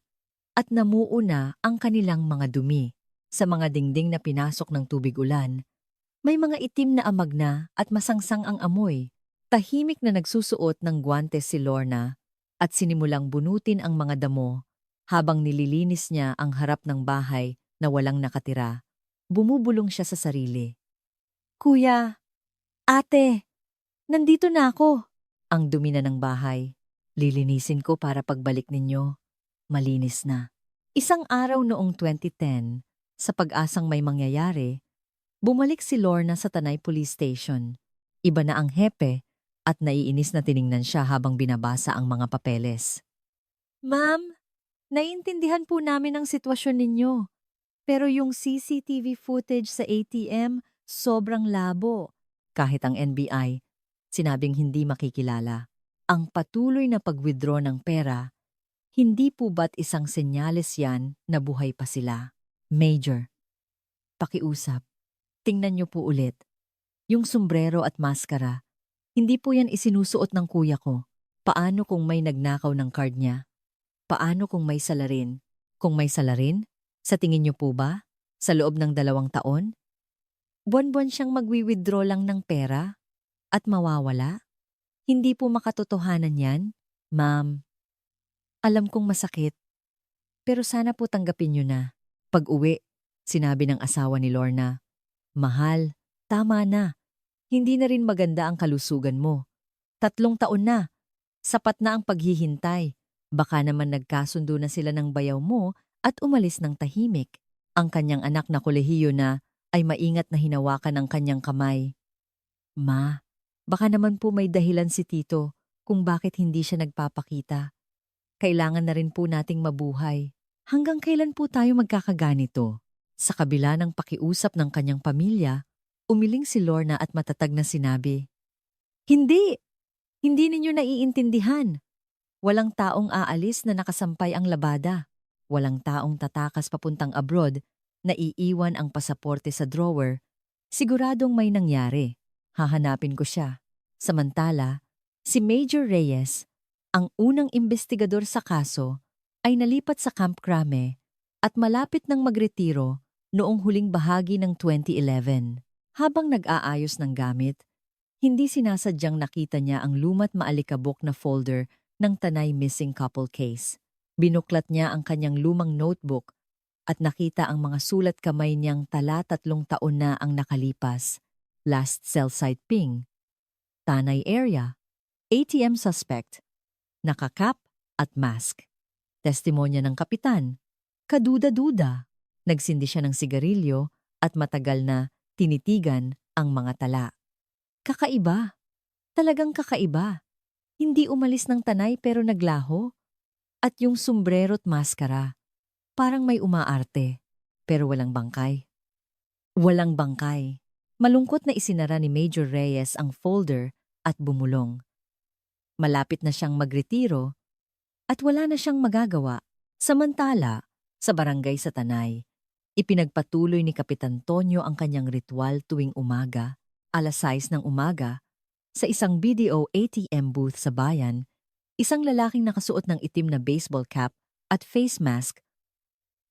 at namuo na ang kanilang mga dumi. Sa mga dingding na pinasok ng tubig ulan, may mga itim na amag na at masangsang ang amoy. Tahimik na nagsusuot ng guwantes si Lorna at sinimulang bunutin ang mga damo habang nililinis niya ang harap ng bahay na walang nakatira. Bumubulong siya sa sarili. Kuya, ate, nandito na ako. Ang dumi na ng bahay. Lilinisin ko para pagbalik ninyo. Malinis na. Isang araw noong 2010, sa pag-asang may mangyayari, bumalik si Lorna sa Tanay Police Station. Iba na ang hepe at naiinis na tiningnan siya habang binabasa ang mga papeles. Ma'am, naiintindihan po namin ang sitwasyon ninyo. Pero yung CCTV footage sa ATM, sobrang labo. Kahit ang NBI, sinabing hindi makikilala. Ang patuloy na pag-withdraw ng pera, hindi po ba't isang senyales yan na buhay pa sila? Major, pakiusap. Tingnan niyo po ulit. Yung sombrero at maskara, hindi po yan isinusuot ng kuya ko. Paano kung may nagnakaw ng card niya? Paano kung may salarin? Kung may salarin, sa tingin niyo po ba? Sa loob ng 2 taon? Buwan-buwan siyang magwi-withdraw lang ng pera at mawawala? Hindi po makatotohanan yan, ma'am. Alam kong masakit, pero sana po tanggapin niyo na. Pag-uwi, sinabi ng asawa ni Lorna, Mahal, tama na. Hindi na rin maganda ang kalusugan mo. 3 taon na. Sapat na ang paghihintay. Baka naman nagkasundo na sila ng bayaw mo at umalis ng tahimik. Ang kanyang anak na kolehiyo na ay maingat na hinawakan ang kanyang kamay. Ma, baka naman po may dahilan si Tito kung bakit hindi siya nagpapakita. Kailangan na rin po nating mabuhay. Hanggang kailan po tayo magkakaganito? Sa kabila ng pakiusap ng kanyang pamilya, umiling si Lorna at matatag na sinabi, Hindi! Hindi ninyo naiintindihan. Walang taong aalis na nakasampay ang labada. Walang taong tatakas papuntang abroad na iiwan ang pasaporte sa drawer. Siguradong may nangyari. Hahanapin ko siya. Samantala, si Major Reyes, ang unang investigador sa kaso, ay nalipat sa Camp Crame at malapit nang magretiro noong huling bahagi ng 2011. Habang nag-aayos ng gamit, hindi sinasadyang nakita niya ang lumat maalikabok na folder ng Tanay Missing Couple Case. Binuklat niya ang kanyang lumang notebook at nakita ang mga sulat kamay niyang tala 3 taon na ang nakalipas. Last cell site ping, Tanay area, ATM suspect, nakakap at mask. Testimonya ng kapitan, kaduda-duda. Nagsindi siya ng sigarilyo at matagal na tinitigan ang mga tala. Kakaiba. Talagang kakaiba. Hindi umalis ng Tanay pero naglaho. At yung sombrero at maskara, parang may umaarte, pero walang bangkay. Walang bangkay. Malungkot na isinara ni Major Reyes ang folder at bumulong. Malapit na siyang magretiro at wala na siyang magagawa. Samantala, sa barangay sa Tanay, ipinagpatuloy ni Kapitan Tonyo ang kanyang ritual tuwing umaga, 6:00 ng umaga, sa isang BDO ATM booth sa bayan. Isang lalaking nakasuot ng itim na baseball cap at face mask,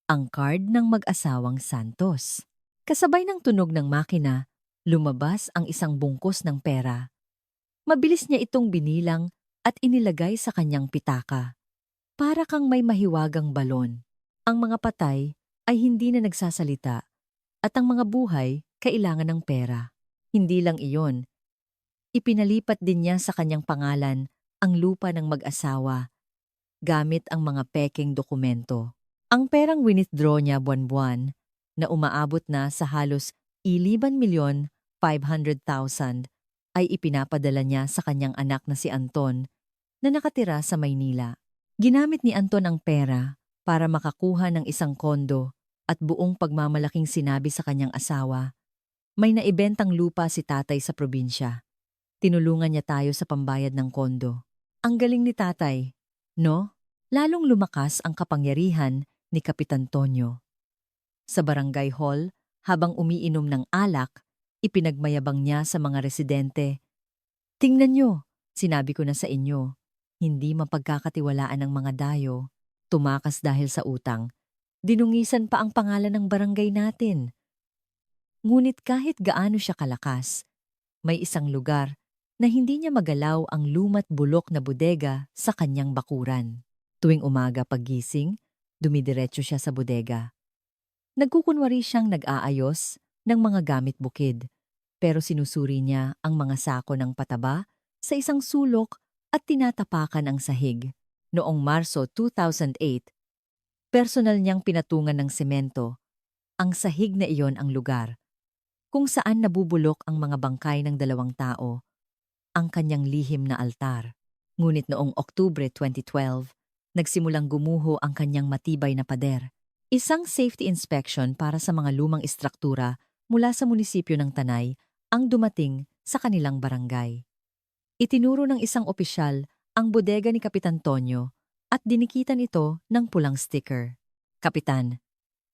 ang card ng mag-asawang Santos. Kasabay ng tunog ng makina, lumabas ang isang bungkos ng pera. Mabilis niya itong binilang at inilagay sa kanyang pitaka. Para kang may mahiwagang balon. Ang mga patay ay hindi na nagsasalita at ang mga buhay kailangan ng pera. Hindi lang iyon. Ipinalipat din niya sa kanyang pangalan ang lupa ng mag-asawa gamit ang mga pekeng dokumento. Ang perang withdraw niya buwan-buwan na umaabot na sa halos 11,500,000 ay ipinapadala niya sa kanyang anak na si Anton na nakatira sa Maynila. Ginamit ni Anton ang pera para makakuha ng isang kondo at buong pagmamalaking sinabi sa kanyang asawa. May naibentang lupa si tatay sa probinsya. Tinulungan niya tayo sa pambayad ng kondo. Ang galing ni tatay, no? Lalong lumakas ang kapangyarihan ni Kapitan Tonyo. Sa barangay hall, habang umiinom ng alak, ipinagmayabang niya sa mga residente. Tingnan nyo, sinabi ko na sa inyo, hindi mapagkakatiwalaan ng mga dayo. Tumakas dahil sa utang. Dinungisan pa ang pangalan ng barangay natin. Ngunit kahit gaano siya kalakas, may isang lugar na hindi niya magalaw ang lumat bulok na bodega sa kanyang bakuran. Tuwing umaga paggising, dumidiretso siya sa bodega. Nagkukunwari siyang nag-aayos ng mga gamit bukid, pero sinusuri niya ang mga sako ng pataba sa isang sulok at tinatapakan ang sahig. Noong Marso 2008, personal niyang pinatungan ng semento. Ang sahig na iyon ang lugar kung saan nabubulok ang mga bangkay ng 2 tao, ang kanyang lihim na altar. Ngunit noong Oktubre 2012, nagsimulang gumuho ang kanyang matibay na pader. Isang safety inspection para sa mga lumang istruktura mula sa munisipyo ng Tanay ang dumating sa kanilang barangay. Itinuro ng isang opisyal ang bodega ni Kapitan Tonyo at dinikitan ito ng pulang sticker. Kapitan,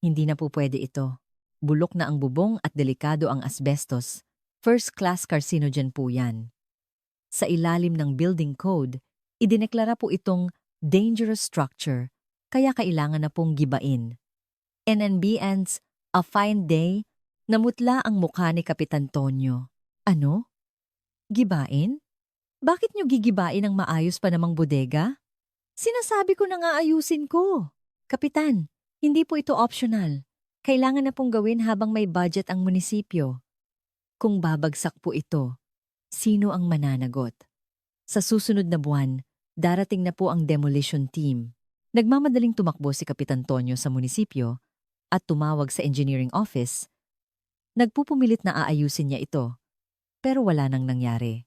hindi na po pwede ito. Bulok na ang bubong at delikado ang asbestos. First-class carcinogen po yan. Sa ilalim ng building code, idineklara po itong dangerous structure, kaya kailangan na pong gibain. NNB ends a fine day, namutla ang mukha ni Kapitan Tonyo. Ano? Gibain? Bakit nyo gigibain ang maayos pa namang bodega? Sinasabi ko na nga ayusin ko. Kapitan, hindi po ito optional. Kailangan na pong gawin habang may budget ang munisipyo. Kung babagsak po ito, sino ang mananagot? Sa susunod na buwan, darating na po ang demolition team. Nagmamadaling tumakbo si Kapitan Tonyo sa munisipyo at tumawag sa engineering office. Nagpupumilit na aayusin niya ito, pero wala nang nangyari.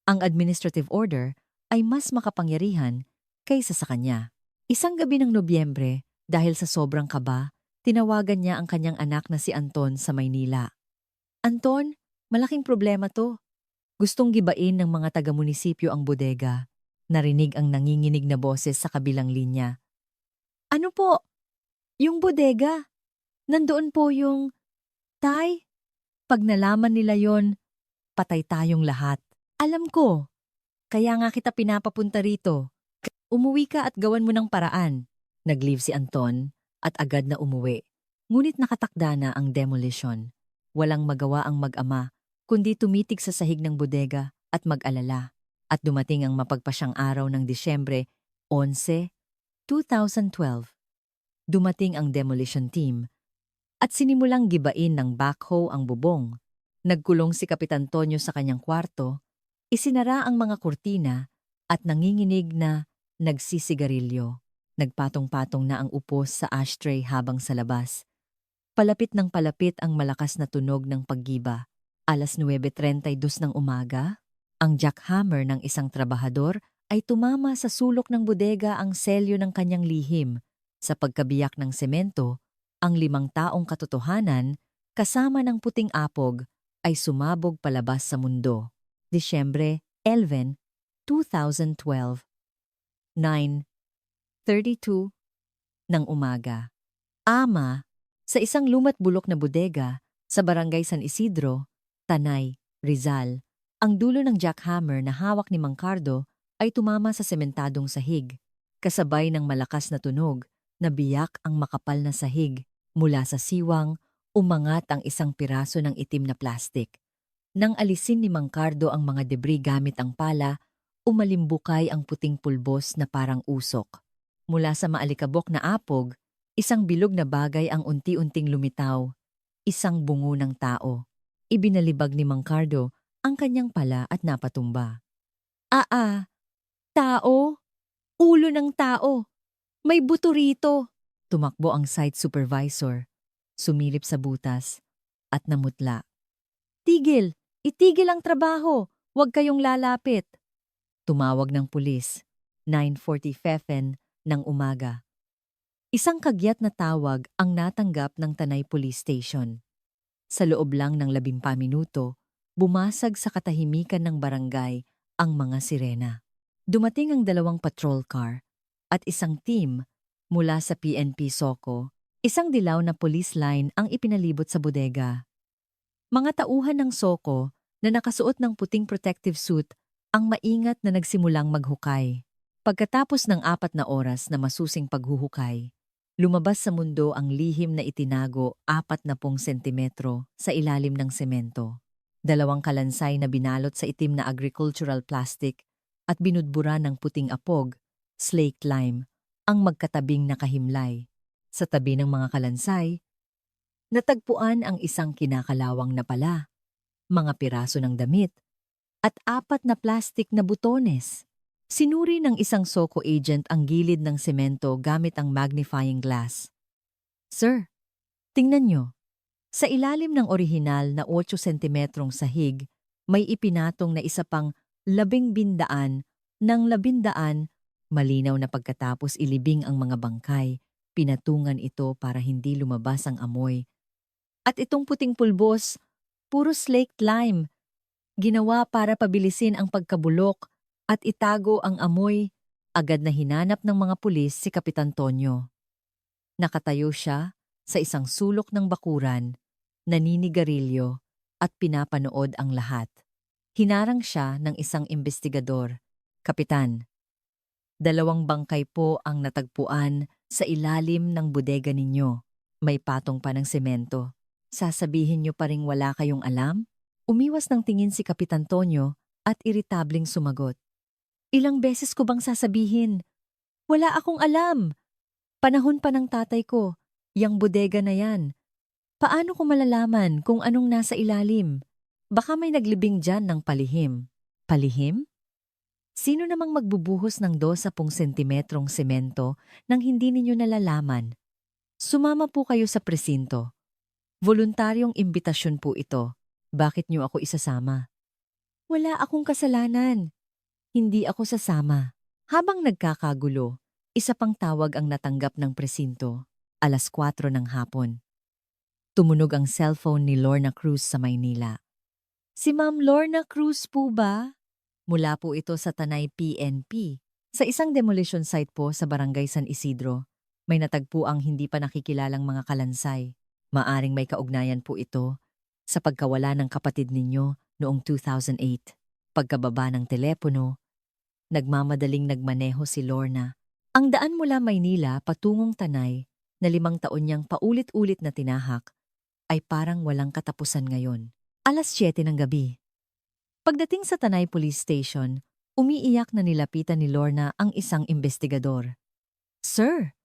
Ang administrative order ay mas makapangyarihan kaysa sa kanya. Isang gabi ng Nobyembre, dahil sa sobrang kaba, tinawagan niya ang kanyang anak na si Anton sa Maynila. Anton, malaking problema to. Gustong gibain ng mga taga-munisipyo ang bodega. Narinig ang nanginginig na boses sa kabilang linya. Ano po? Yung bodega? Nandoon po yung... Tay? Pag nalaman nila yon, patay tayong lahat. Alam ko. Kaya nga kita pinapapunta rito. Umuwi ka at gawan mo ng paraan. Nag-leave si Anton at agad na umuwi. Ngunit nakatakda na ang demolition. Walang magawa ang mag-ama, kundi tumitig sa sahig ng bodega at mag-alala. At dumating ang mapagpasyang araw ng Disyembre 11, 2012. Dumating ang demolition team at sinimulang gibain ng backhoe ang bubong. Nagkulong si Kapitan Tonyo sa kanyang kwarto, isinara ang mga kurtina at nanginginig na nagsisigarilyo. Nagpatong-patong na ang upos sa ashtray habang sa labas. Palapit ng palapit ang malakas na tunog ng paggiba. Alas 9:32 ng umaga, ang jackhammer ng isang trabahador ay tumama sa sulok ng bodega ang selyo ng kanyang lihim. Sa pagkabiyak ng semento, ang 5 taong katotohanan, kasama ng puting apog, ay sumabog palabas sa mundo. Disyembre 11, 2012, 9:32 ng umaga. Ama, sa isang lumat bulok na bodega sa barangay San Isidro, Tanay, Rizal, ang dulo ng jackhammer na hawak ni Mang Cardo ay tumama sa sementadong sahig. Kasabay ng malakas na tunog, nabiyak ang makapal na sahig. Mula sa siwang, umangat ang isang piraso ng itim na plastik. Nang alisin ni Mang Cardo ang mga debris gamit ang pala, umalimbukay ang puting pulbos na parang usok. Mula sa maalikabok na apog, isang bilog na bagay ang unti-unting lumitaw. Isang bungo ng tao. Ibinalibag ni Mang Cardo ang kanyang pala at napatumba. Tao? Ulo ng tao! May buto rito! Tumakbo ang site supervisor. Sumilip sa butas at namutla. Tigil! Itigil ang trabaho! Huwag kayong lalapit! Tumawag ng pulis. 9:47 ng umaga. Isang kagyat na tawag ang natanggap ng Tanay Police Station. Sa loob lang ng 15 minuto, bumasag sa katahimikan ng barangay ang mga sirena. Dumating ang 2 patrol car at isang team mula sa PNP Soco. Isang dilaw na police line ang ipinalibot sa bodega. Mga tauhan ng Soco na nakasuot ng puting protective suit ang maingat na nagsimulang maghukay. Pagkatapos ng 4 na oras na masusing paghuhukay, lumabas sa mundo ang lihim na itinago 40 sentimetro sa ilalim ng semento. 2 kalansay na binalot sa itim na agricultural plastic at binudbura ng puting apog, slaked lime, ang magkatabing nakahimlay. Sa tabi ng mga kalansay, natagpuan ang isang kinakalawang na pala, mga piraso ng damit, at 4 na plastik na butones. Sinuri ng isang Soco agent ang gilid ng semento gamit ang magnifying glass. Sir, tingnan nyo. Sa ilalim ng orihinal na 8 sentimetrong sahig, may ipinatong na isa pang 10 bindaan ng 10, malinaw na pagkatapos ilibing ang mga bangkay, pinatungan ito para hindi lumabas ang amoy. At itong puting pulbos, puro slaked lime, ginawa para pabilisin ang pagkabulok at itago ang amoy. Agad na hinanap ng mga pulis si Kapitan Tonyo. Nakatayo siya sa isang sulok ng bakuran, naninigarilyo at pinapanood ang lahat. Hinarang siya ng isang investigador. Kapitan, 2 bangkay po ang natagpuan sa ilalim ng bodega ninyo. May patong pa ng semento. Sasabihin niyo pa ring wala kayong alam? Umiwas ng tingin si Kapitan Tonyo at iritabling sumagot. Ilang beses ko bang sasabihin? Wala akong alam. Panahon pa ng tatay ko, yang bodega na yan. Paano ko malalaman kung anong nasa ilalim? Baka may naglibing dyan ng palihim. Palihim? Sino namang magbubuhos ng 20 sentimetrong semento nang hindi ninyo nalalaman? Sumama po kayo sa presinto. Voluntaryong imbitasyon po ito. Bakit niyo ako isasama? Wala akong kasalanan. Hindi ako sasama. Habang nagkakagulo, isa pang tawag ang natanggap ng presinto. 4:00 ng hapon. Tumunog ang cellphone ni Lorna Cruz sa Maynila. Si Ma'am Lorna Cruz po ba? Mula po ito sa Tanay PNP. Sa isang demolition site po sa Barangay San Isidro, may natagpo ang hindi pa nakikilalang mga kalansay. Maaring may kaugnayan po ito sa pagkawala ng kapatid ninyo noong 2008. Pagkababa ng telepono, nagmamadaling nagmaneho si Lorna. Ang daan mula Maynila patungong Tanay na 5 taon niyang paulit-ulit na tinahak ay parang walang katapusan ngayon. 7:00 ng gabi. Pagdating sa Tanay Police Station, umiiyak na nilapitan ni Lorna ang isang investigador. Sir,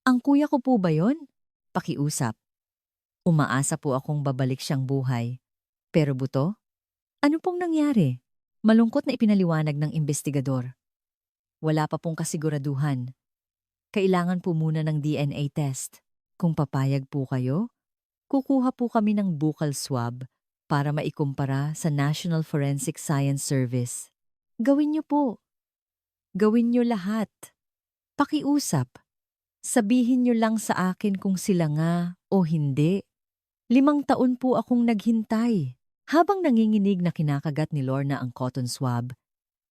ang kuya ko po ba yon? Pakiusap. Umaasa po akong babalik siyang buhay. Pero buto? Ano pong nangyari? Malungkot na ipinaliwanag ng investigador. Wala pa pong kasiguraduhan. Kailangan po muna ng DNA test. Kung papayag po kayo, kukuha po kami ng buccal swab para maikumpara sa National Forensic Science Service. Gawin niyo po. Gawin niyo lahat. Pakiusap. Sabihin niyo lang sa akin kung sila nga o hindi. 5 taon po akong naghintay. Habang nanginginig na kinakagat ni Lorna ang cotton swab,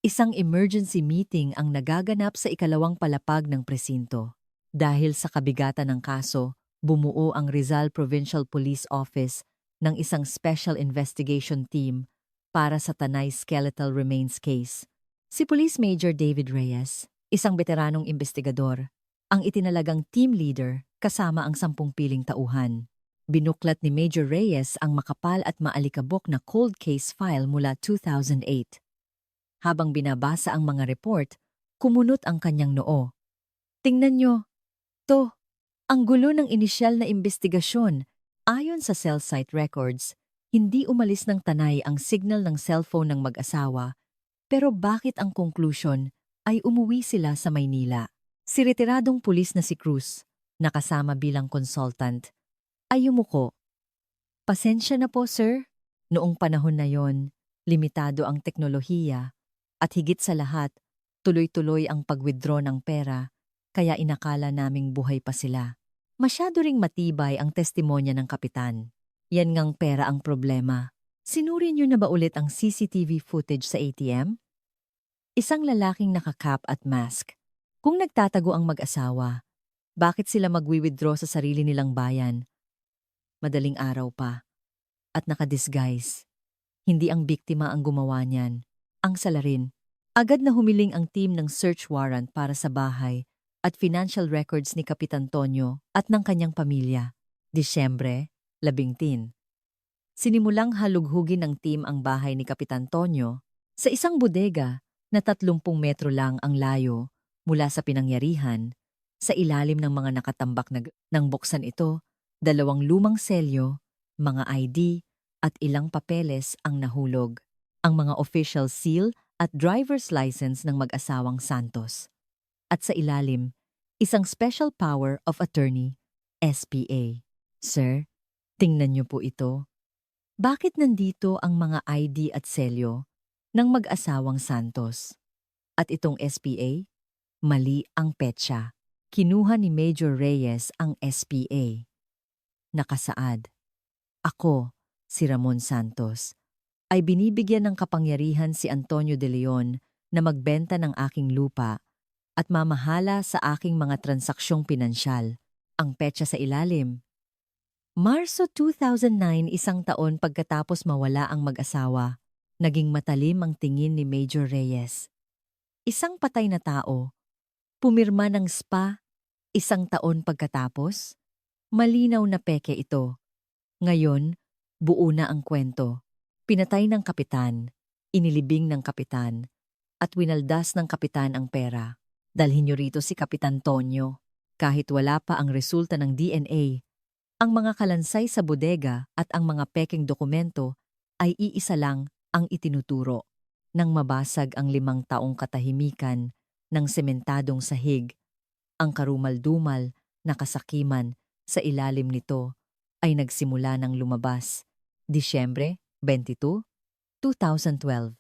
isang emergency meeting ang nagaganap sa 2 palapag ng presinto. Dahil sa kabigatan ng kaso, bumuo ang Rizal Provincial Police Office ng isang special investigation team para sa Tanay skeletal remains case. Si Police Major David Reyes, isang veteranong investigador, ang itinalagang team leader kasama ang 10 piling tauhan. Binuklat ni Major Reyes ang makapal at maalikabok na cold case file mula 2008. Habang binabasa ang mga report, kumunot ang kanyang noo. Tingnan nyo, to, ang gulo ng inisyal na investigasyon. Ayon sa cell site records, hindi umalis ng Tanay ang signal ng cellphone ng mag-asawa, pero bakit ang conclusion ay umuwi sila sa Maynila? Si retiradong pulis na si Cruz, nakasama bilang consultant, ay yumuko. Pasensya na po, sir. Noong panahon na yon, limitado ang teknolohiya at higit sa lahat, tuloy-tuloy ang pag-withdraw ng pera kaya inakala naming buhay pa sila. Masyado ring matibay ang testimonya ng kapitan. Yan ngang pera ang problema. Sinuri niyo na ba ulit ang CCTV footage sa ATM? Isang lalaking nakakap at mask. Kung nagtatago ang mag-asawa, bakit sila magwi-withdraw sa sarili nilang bayan? Madaling araw pa. At nakadisguise. Hindi ang biktima ang gumawa niyan. Ang salarin. Agad na humiling ang team ng search warrant para sa bahay at financial records ni Kapitan Tonyo at ng kanyang pamilya. Disyembre, 11. Sinimulang halughugin ng team ang bahay ni Kapitan Tonyo sa isang bodega na 30 metro lang ang layo mula sa pinangyarihan. Sa ilalim ng mga nakatambak ng buksan ito, 2 lumang selyo, mga ID at ilang papeles ang nahulog. Ang mga official seal at driver's license ng mag-asawang Santos. At sa ilalim, isang Special Power of Attorney, SPA. Sir, tingnan niyo po ito. Bakit nandito ang mga ID at selyo ng mag-asawang Santos? At itong SPA? Mali ang petsa. Kinuha ni Major Reyes ang SPA. Nakasaad, ako, si Ramon Santos, ay binibigyan ng kapangyarihan si Antonio de Leon na magbenta ng aking lupa at mamahala sa aking mga transaksyong pinansyal. Ang petsa sa ilalim. Marso 2009, 1 taon pagkatapos mawala ang mag-asawa, naging matalim ang tingin ni Major Reyes. Isang patay na tao. Pumirma ng spa, 1 taon pagkatapos? Malinaw na peke ito. Ngayon, buo na ang kwento. Pinatay ng kapitan, inilibing ng kapitan, at winaldas ng kapitan ang pera. Dalhin niyo rito si Kapitan Tonyo. Kahit wala pa ang resulta ng DNA, ang mga kalansay sa bodega at ang mga pekeng dokumento ay iisa lang ang itinuturo. Nang mabasag ang 5 taong katahimikan ng sementadong sahig, ang karumal-dumal na kasakiman sa ilalim nito ay nagsimula ng lumabas. Disyembre 22, 2012.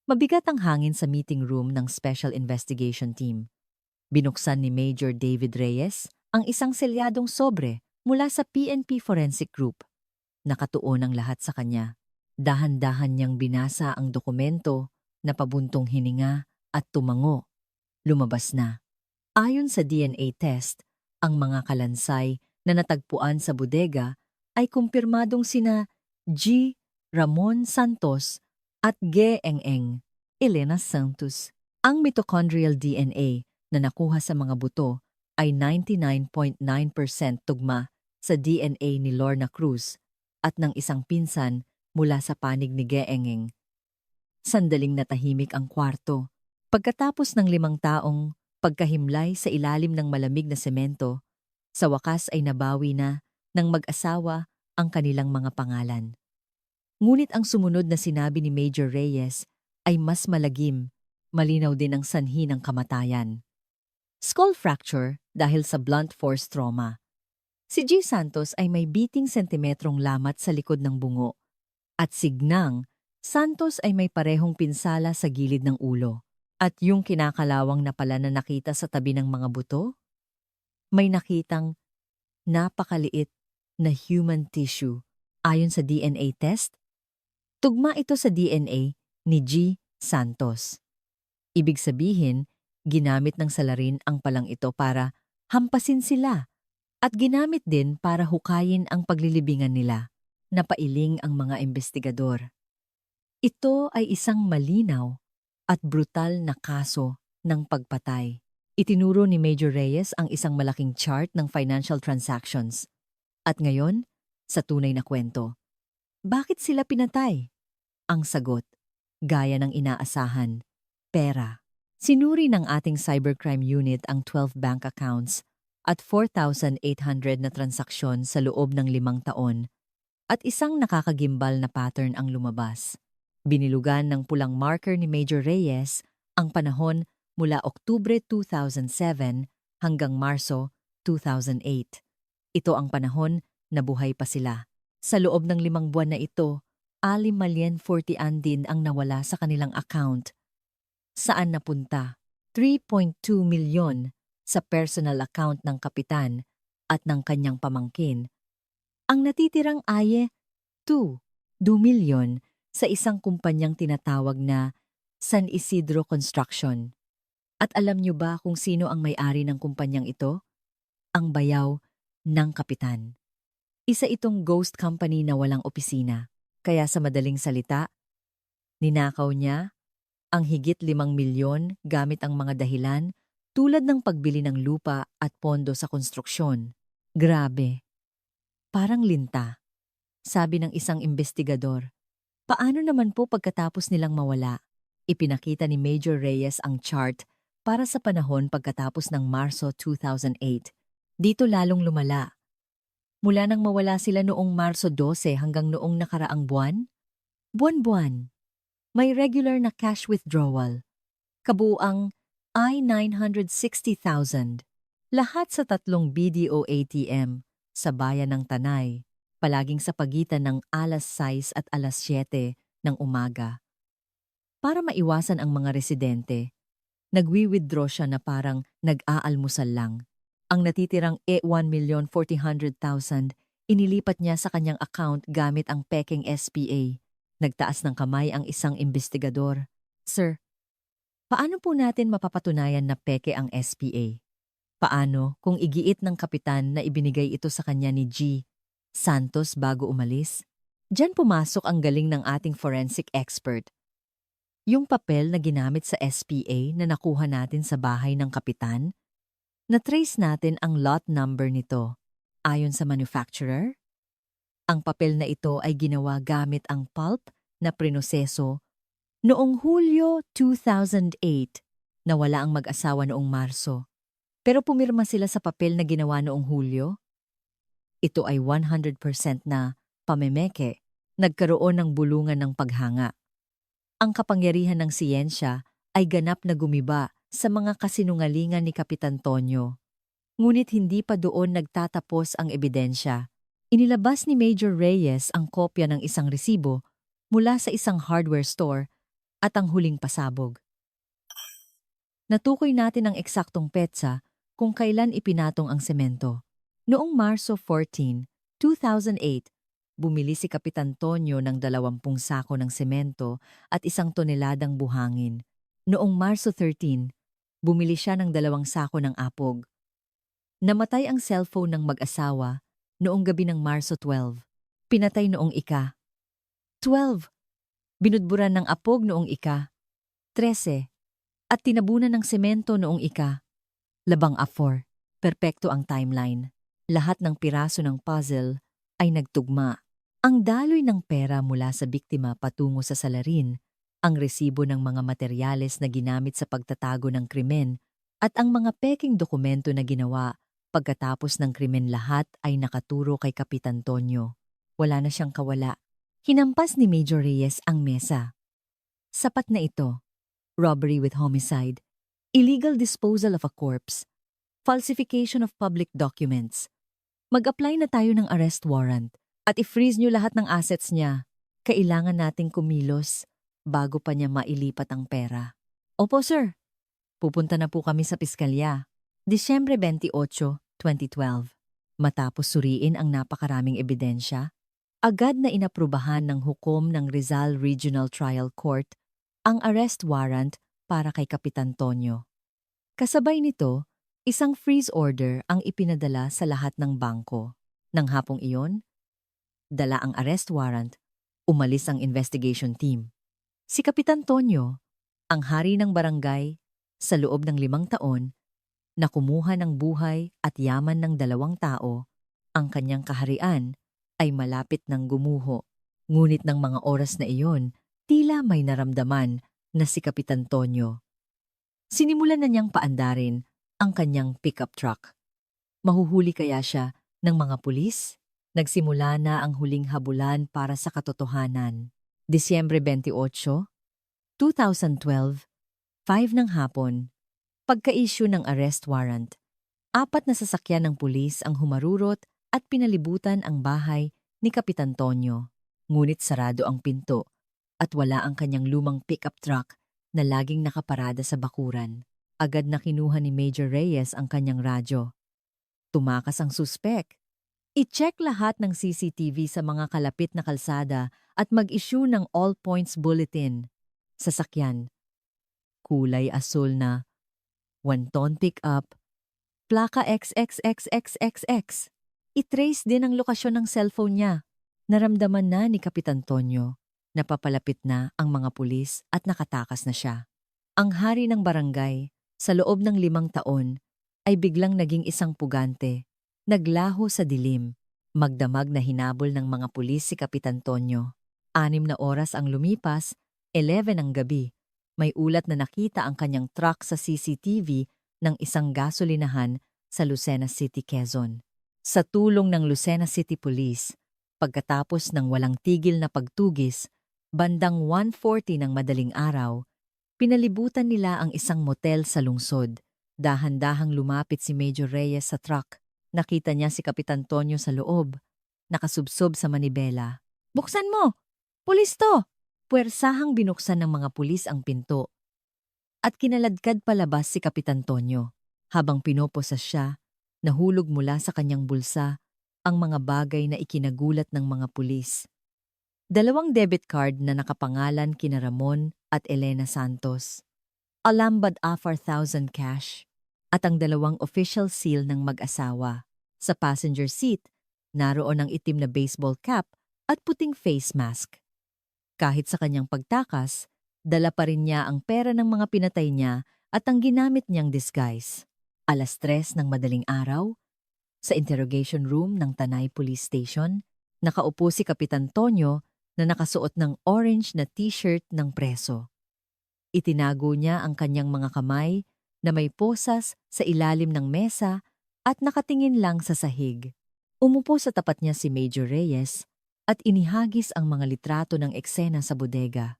Mabigat ang hangin sa meeting room ng Special Investigation Team. Binuksan ni Major David Reyes ang isang selyadong sobre mula sa PNP Forensic Group. Nakatuon ang lahat sa kanya. Dahan-dahan niyang binasa ang dokumento na pabuntong hininga at tumango. Lumabas na. Ayon sa DNA test, ang mga kalansay na natagpuan sa bodega ay kumpirmadong sina G. Ramon Santos at G. Eng Elena Santos. Ang mitochondrial DNA na nakuha sa mga buto ay 99.9% tugma sa DNA ni Lorna Cruz at ng isang pinsan mula sa panig ni G. Eng. Sandaling natahimik ang kwarto. Pagkatapos ng 5 taong pagkahimlay sa ilalim ng malamig na semento, sa wakas ay nabawi na ng mag-asawa ang kanilang mga pangalan. Ngunit ang sumunod na sinabi ni Major Reyes ay mas malagim, malinaw din ang sanhi ng kamatayan. Skull fracture dahil sa blunt force trauma. Si G. Santos ay may 20 sentimetrong lamat sa likod ng bungo at si Gnang Santos ay may parehong pinsala sa gilid ng ulo. At yung kinakalawang na pala na nakita sa tabi ng mga buto? May nakitang napakaliit na human tissue ayon sa DNA test. Tugma ito sa DNA ni G. Santos. Ibig sabihin, ginamit ng salarin ang palang ito para hampasin sila at ginamit din para hukayin ang paglilibingan nila. Napailing ang mga investigador. Ito ay isang malinaw at brutal na kaso ng pagpatay. Itinuro ni Major Reyes ang isang malaking chart ng financial transactions. At ngayon, sa tunay na kwento. Bakit sila pinatay? Ang sagot, gaya ng inaasahan, pera. Sinuri ng ating cybercrime unit ang 12 bank accounts at 4,800 na transaksyon sa loob ng 5 taon at isang nakakagimbal na pattern ang lumabas. Binilugan ng pulang marker ni Major Reyes ang panahon mula Oktubre 2007 hanggang Marso 2008. Ito ang panahon na buhay pa sila. Sa loob ng 5 buwan na ito, 6,040,000 din ang nawala sa kanilang account. Saan napunta? 3.2 milyon sa personal account ng kapitan at ng kanyang pamangkin. Ang natitirang ay 2 milyon sa isang kumpanyang tinatawag na San Isidro Construction. At alam niyo ba kung sino ang may-ari ng kumpanyang ito? Ang bayaw ng kapitan. Isa itong ghost company na walang opisina. Kaya sa madaling salita, ninakaw niya ang higit 5 milyon gamit ang mga dahilan tulad ng pagbili ng lupa at pondo sa konstruksyon. Grabe, parang linta, sabi ng isang investigador. Paano naman po pagkatapos nilang mawala? Ipinakita ni Major Reyes ang chart para sa panahon pagkatapos ng Marso 2008. Dito lalong lumala. Mula nang mawala sila noong Marso 12 hanggang noong nakaraang buwan, buwan-buwan, may regular na cash withdrawal. Kabuuang ay 960,000. Lahat sa 3 BDO ATM sa bayan ng Tanay, palaging sa pagitan ng alas 6 at alas 7 ng umaga. Para maiwasan ang mga residente, nagwi-withdraw siya na parang nag-aalmusal lang. Ang natitirang 1,400,000 inilipat niya sa kanyang account gamit ang peking SPA. Nagtaas ng kamay ang isang investigador. Sir, paano po natin mapapatunayan na peke ang SPA? Paano kung igiit ng kapitan na ibinigay ito sa kanya ni G. Santos bago umalis? Diyan pumasok ang galing ng ating forensic expert. Yung papel na ginamit sa SPA na nakuha natin sa bahay ng kapitan, na-trace natin ang lot number nito. Ayon sa manufacturer, ang papel na ito ay ginawa gamit ang pulp na prinoseso noong Hulyo 2008. Nawala ang mag-asawa noong Marso. Pero pumirma sila sa papel na ginawa noong Hulyo. Ito ay 100% na pamemeke. Nagkaroon ng bulungan ng paghanga. Ang kapangyarihan ng siyensya ay ganap na gumiba sa mga kasinungalingan ni Kapitan Tonyo. Ngunit hindi pa doon nagtatapos ang ebidensya. Inilabas ni Major Reyes ang kopya ng isang resibo mula sa isang hardware store at ang huling pasabog. Natukoy natin ang eksaktong petsa kung kailan ipinatong ang semento. Noong Marso 14, 2008, bumili si Kapitan Tonyo ng 20 sako ng semento at 1 toneladang buhangin. Noong Marso 13, bumili siya ng 2 sako ng apog. Namatay ang cellphone ng mag-asawa noong gabi ng Marso 12. Pinatay noong ika-12. Binudburan ng apog noong ika-13. At tinabunan ng semento noong ika-14. Perpekto ang timeline. Lahat ng piraso ng puzzle ay nagtugma. Ang daloy ng pera mula sa biktima patungo sa salarin, ang resibo ng mga materyales na ginamit sa pagtatago ng krimen, at ang mga peking dokumento na ginawa pagkatapos ng krimen, lahat ay nakaturo kay Kapitan Tonyo. Wala na siyang kawala. Hinampas ni Major Reyes ang mesa. Sapat na ito. Robbery with homicide, illegal disposal of a corpse, falsification of public documents. Mag-apply na tayo ng arrest warrant at i-freeze niyo lahat ng assets niya. Kailangan nating kumilos bago pa niya mailipat ang pera. Opo, sir. Pupunta na po kami sa piskalya. Disyembre 28, 2012. Matapos suriin ang napakaraming ebidensya, agad na inaprubahan ng hukom ng Rizal Regional Trial Court ang arrest warrant para kay Kapitan Tonyo. Kasabay nito, isang freeze order ang ipinadala sa lahat ng bangko. Nang hapong iyon, dala ang arrest warrant, umalis ang investigation team. Si Kapitan Tonyo, ang hari ng barangay, sa loob ng 5 taon, na kumuha ng buhay at yaman ng 2 tao, ang kanyang kaharian ay malapit ng gumuho. Ngunit ng mga oras na iyon, tila may naramdaman na si Kapitan Tonyo. Sinimulan na niyang paandarin ang kanyang pickup truck. Mahuhuli kaya siya ng mga pulis? Nagsimula na ang huling habulan para sa katotohanan. Disyembre 28, 2012, 5 ng hapon. Pagka-issue ng arrest warrant, 4 na sasakyan ng pulis ang humarurot at pinalibutan ang bahay ni Kapitan Tonyo. Ngunit sarado ang pinto at wala ang kanyang lumang pickup truck na laging nakaparada sa bakuran. Agad na kinuha ni Major Reyes ang kanyang radyo. Tumakas ang suspek. I-check lahat ng CCTV sa mga kalapit na kalsada at mag-issue ng all points bulletin. Sasakyan. Kulay asul na 1-ton pickup. Plaka XXXXXX. I-trace din ang lokasyon ng cellphone niya. Naramdaman na ni Kapitan Tonyo. Napapalapit na ang mga pulis at nakatakas na siya. Ang hari ng barangay, sa loob ng 5 taon, ay biglang naging isang pugante. Naglaho sa dilim. Magdamag na hinabol ng mga pulis si Kapitan Tonyo. 6 na oras ang lumipas, 11 ang gabi. May ulat na nakita ang kanyang truck sa CCTV ng isang gasolinahan sa Lucena City, Quezon. Sa tulong ng Lucena City Police, pagkatapos ng walang tigil na pagtugis, bandang 1:40 ng madaling araw, pinalibutan nila ang isang motel sa lungsod. Dahan-dahang lumapit si Major Reyes sa truck. Nakita niya si Kapitan Tonyo sa loob, nakasubsob sa manibela. "Buksan mo! Pulis to!" Puwersahang binuksan ng mga pulis ang pinto. At kinaladkad palabas si Kapitan Tonyo. Habang pinoposas siya, nahulog mula sa kanyang bulsa ang mga bagay na ikinagulat ng mga pulis. 2 debit card na nakapangalan kina Ramon at Elena Santos. Alambad Afar 1,000 cash. At ang 2 official seal ng mag-asawa. Sa passenger seat, naroon ang itim na baseball cap at puting face mask. Kahit sa kanyang pagtakas, dala pa rin niya ang pera ng mga pinatay niya at ang ginamit niyang disguise. 3:00 ng madaling araw, sa interrogation room ng Tanay Police Station, nakaupo si Kapitan Tonyo na nakasuot ng orange na t-shirt ng preso. Itinago niya ang kanyang mga kamay na may posas sa ilalim ng mesa at nakatingin lang sa sahig. Umupo sa tapat niya si Major Reyes at inihagis ang mga litrato ng eksena sa bodega.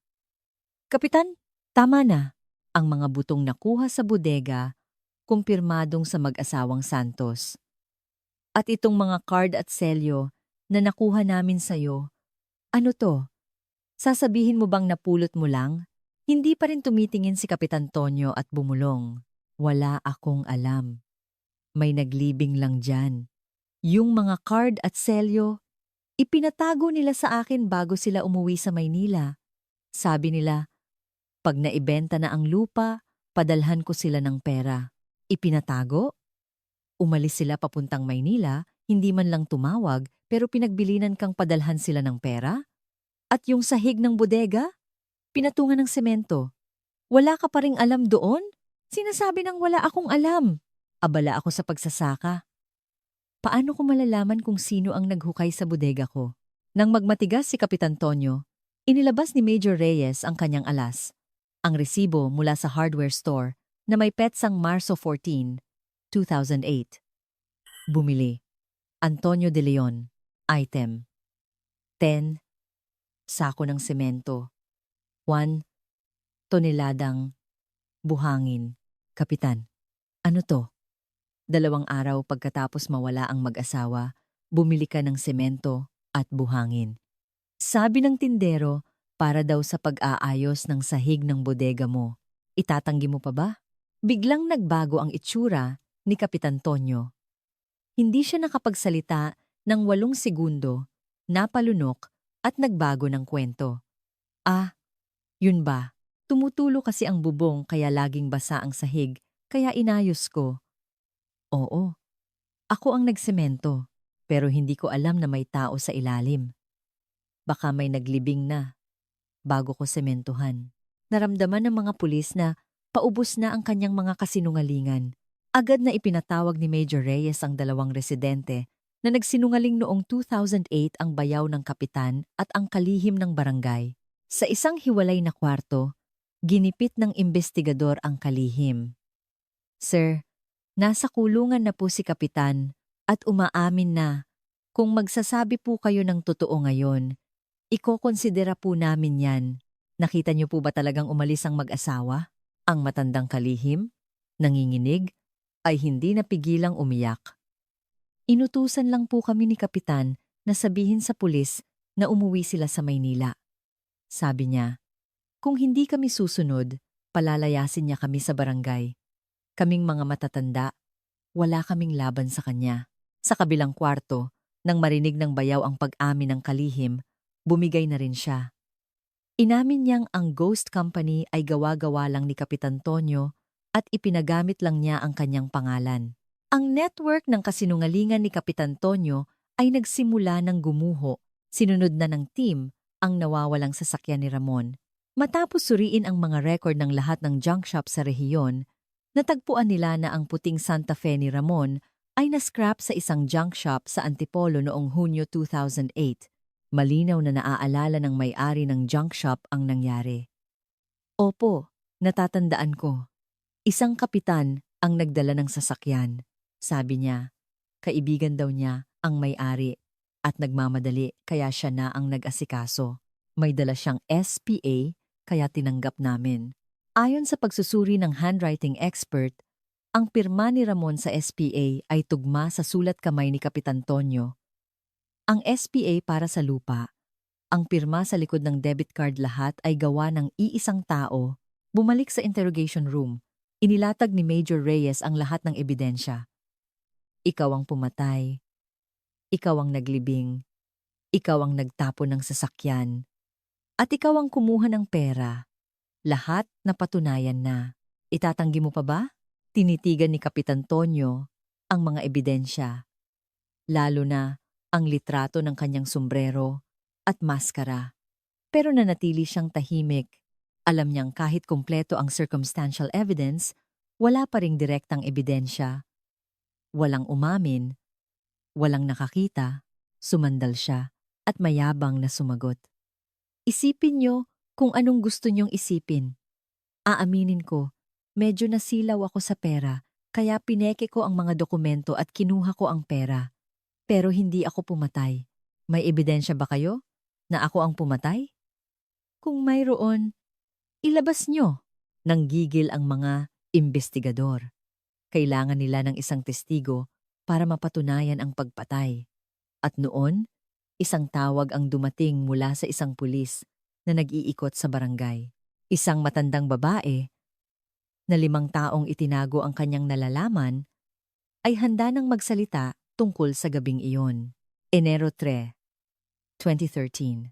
"Kapitan, tama na. Ang mga butong nakuha sa bodega, kumpirmadong sa mag-asawang Santos. At itong mga card at selyo na nakuha namin sa'yo, ano to? Sasabihin mo bang napulot mo lang?" Hindi pa rin tumitingin si Kapitan Tonyo at bumulong. "Wala akong alam. May naglibing lang dyan. Yung mga card at selyo, ipinatago nila sa akin bago sila umuwi sa Maynila. Sabi nila, pag naibenta na ang lupa, padalhan ko sila ng pera. Ipinatago? Umalis sila papuntang Maynila, hindi man lang tumawag, pero pinagbilinan kang padalhan sila ng pera? At yung sahig ng bodega? Pinatungan ng semento. Wala ka pa ring alam doon? Sinasabi ng wala akong alam. Abala ako sa pagsasaka. Paano ko malalaman kung sino ang naghukay sa bodega ko?" Nang magmatigas si Kapitan Tonyo, inilabas ni Major Reyes ang kanyang alas. Ang resibo mula sa hardware store na may petsang Marso 14, 2008. Bumili. Antonio de Leon. Item. 10. Sako ng semento. 1 toneladang buhangin. "Kapitan, ano to?" 2 araw pagkatapos mawala ang mag-asawa, bumili ka ng semento at buhangin. Sabi ng tindero, para daw sa pag-aayos ng sahig ng bodega mo. Itatanggi mo pa ba? Biglang nagbago ang itsura ni Kapitan Tonyo. Hindi siya nakapagsalita ng 8 segundo, napalunok at nagbago ng kwento. "Ah, yun ba? Tumutulo kasi ang bubong kaya laging basa ang sahig, kaya inayos ko." "Oo, ako ang nagsemento, pero hindi ko alam na may tao sa ilalim. Baka may naglibing na bago ko sementuhan." Naramdaman ng mga pulis na paubos na ang kanyang mga kasinungalingan. Agad na ipinatawag ni Major Reyes ang 2 residente na nagsinungaling noong 2008 ang bayaw ng kapitan at ang kalihim ng barangay. Sa isang hiwalay na kwarto, ginipit ng investigador ang kalihim. "Sir, nasa kulungan na po si Kapitan at umaamin na kung magsasabi po kayo ng totoo ngayon, ikokonsidera po namin yan." Nakita niyo po ba talagang umalis ang mag-asawa? Ang matandang kalihim, nanginginig, ay hindi napigilang umiyak. "Inutusan lang po kami ni Kapitan na sabihin sa pulis na umuwi sila sa Maynila. Sabi niya, kung hindi kami susunod, palalayasin niya kami sa barangay. Kaming mga matatanda, wala kaming laban sa kanya. Sa kabilang kwarto, nang marinig ng bayaw ang pag-amin ng kalihim, bumigay na rin siya. Inamin niyang ang ghost company ay gawa-gawa lang ni Kapitan Tonyo at ipinagamit lang niya ang kanyang pangalan. Ang network ng kasinungalingan ni Kapitan Tonyo ay nagsimula ng gumuho. Sinunod na ng team ang nawawalang sasakyan ni Ramon. Matapos suriin ang mga record ng lahat ng junk shop sa rehiyon, natagpuan nila na ang puting Santa Fe ni Ramon ay nascrap sa isang junk shop sa Antipolo noong Hunyo 2008. Malinaw na naaalala ng may-ari ng junk shop ang nangyari. Opo, natatandaan ko. Isang kapitan ang nagdala ng sasakyan. Sabi niya, kaibigan daw niya ang may-ari at nagmamadali kaya siya na ang nag-asikaso. May dala siyang SPA kaya tinanggap namin. Ayon sa pagsusuri ng handwriting expert, ang pirma ni Ramon sa SPA ay tugma sa sulat kamay ni Kapitan Tonyo. Ang SPA para sa lupa, ang pirma sa likod ng debit card lahat ay gawa ng iisang tao. Bumalik sa interrogation room, inilatag ni Major Reyes ang lahat ng ebidensya. Ikaw ang pumatay. Ikaw ang naglibing. Ikaw ang nagtapon ng sasakyan. At ikaw ang kumuha ng pera. Lahat napatunayan na. Itatanggi mo pa ba? Tinitigan ni Kapitan Tonyo ang mga ebidensya. Lalo na ang litrato ng kanyang sombrero at maskara. Pero nanatili siyang tahimik. Alam niyang kahit kumpleto ang circumstantial evidence, wala pa ring direktang ebidensya. Walang umamin, walang nakakita, sumandal siya at mayabang na sumagot. Isipin niyo kung anong gusto niyong isipin. Aaminin ko, medyo nasilaw ako sa pera, kaya pineke ko ang mga dokumento at kinuha ko ang pera. Pero hindi ako pumatay. May ebidensya ba kayo na ako ang pumatay? Kung mayroon, ilabas niyo. Nanggigil ang mga investigador. Kailangan nila ng isang testigo para mapatunayan ang pagpatay. At noon, isang tawag ang dumating mula sa isang pulis na nag-iikot sa barangay. Isang matandang babae na 5 taong itinago ang kanyang nalalaman ay handa nang magsalita tungkol sa gabing iyon. Enero 3, 2013.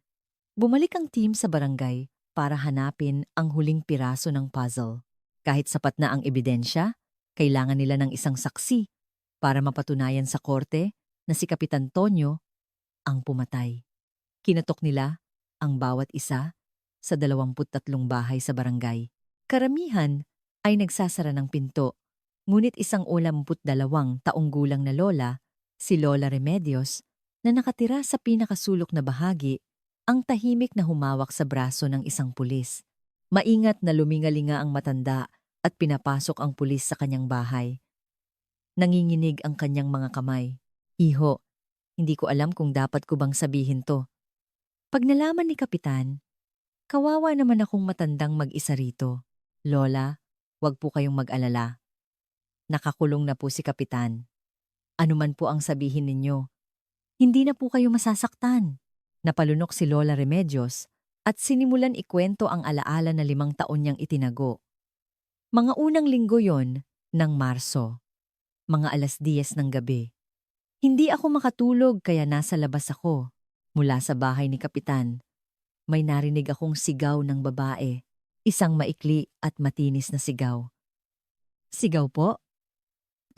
Bumalik ang team sa barangay para hanapin ang huling piraso ng puzzle. Kahit sapat na ang ebidensya, kailangan nila ng isang saksi para mapatunayan sa korte na si Kapitan Tonyo ang pumatay. Kinatok nila ang bawat isa sa 23 bahay sa barangay. Karamihan ay nagsasara ng pinto, ngunit isang 32 taong gulang na lola, si Lola Remedios, na nakatira sa pinakasulok na bahagi, ang tahimik na humawak sa braso ng isang pulis. Maingat na lumingalinga ang matanda at pinapasok ang pulis sa kanyang bahay. Nanginginig ang kanyang mga kamay. Iho, hindi ko alam kung dapat ko bang sabihin to. Pag nalaman ni Kapitan, kawawa naman akong matandang mag-isa rito. Lola, wag po kayong mag-alala. Nakakulong na po si Kapitan. Ano man po ang sabihin ninyo, hindi na po kayo masasaktan. Napalunok si Lola Remedios at sinimulan ikwento ang alaala na 5 taon niyang itinago. Mga unang linggo yon ng Marso. Mga 10:00 ng gabi. Hindi ako makatulog kaya nasa labas ako. Mula sa bahay ni Kapitan, may narinig akong sigaw ng babae. Isang maikli at matinis na sigaw. Sigaw po?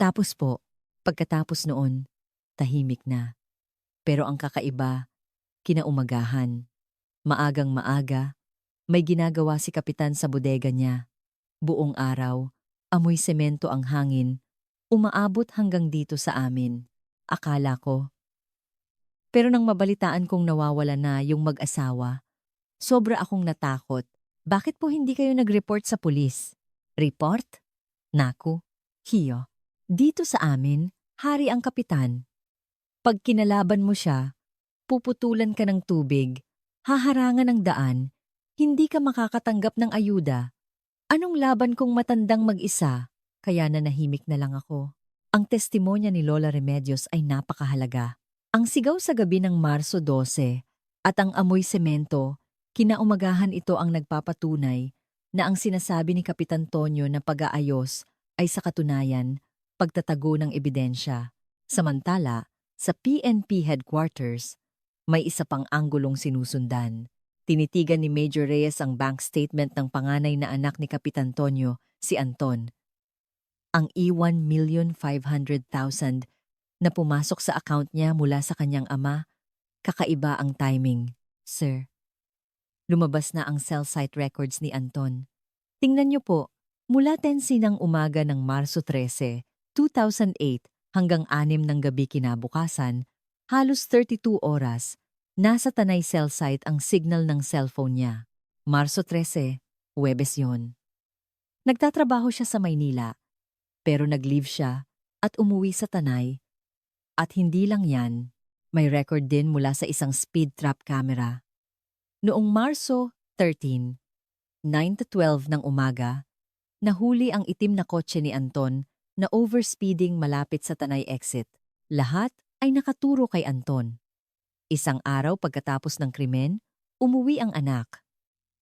Tapos po, pagkatapos noon, tahimik na. Pero ang kakaiba, kinaumagahan. Maagang maaga, may ginagawa si Kapitan sa bodega niya. Buong araw, amoy semento ang hangin, umaabot hanggang dito sa amin. Akala ko. Pero nang mabalitaan kong nawawala na yung mag-asawa, sobra akong natakot. Bakit po hindi kayo nag-report sa pulis? Report? Naku, hiyo. Dito sa amin, hari ang kapitan. Pag kinalaban mo siya, puputulan ka ng tubig, haharangan ng daan, hindi ka makakatanggap ng ayuda. Anong laban kung matandang mag-isa? Kaya nanahimik na lang ako. Ang testimonya ni Lola Remedios ay napakahalaga. Ang sigaw sa gabi ng Marso 12 at ang amoy semento, kinaumagahan ito ang nagpapatunay na ang sinasabi ni Kapitan Tonyo na pag-aayos ay sa katunayan, pagtatago ng ebidensya. Samantala, sa PNP headquarters, may isa pang anggulong sinusundan. Tinitigan ni Major Reyes ang bank statement ng panganay na anak ni Kapitan Tonyo, si Anton. Ang ₱1,500,000 na pumasok sa account niya mula sa kanyang ama, kakaiba ang timing, sir. Lumabas na ang cell site records ni Anton. Tingnan niyo po, mula 10 ng umaga ng Marso 13, 2008 hanggang 6 ng gabi kinabukasan, halos 32 oras, nasa Tanay cell site ang signal ng cellphone niya. Marso 13, Huwebes yon. Nagtatrabaho siya sa Maynila, pero nag-leave siya at umuwi sa Tanay. At hindi lang yan, may record din mula sa isang speed trap camera. Noong Marso 13, 9 to 12 ng umaga, nahuli ang itim na kotse ni Anton na overspeeding malapit sa Tanay exit. Lahat ay nakaturo kay Anton. Isang araw pagkatapos ng krimen, umuwi ang anak.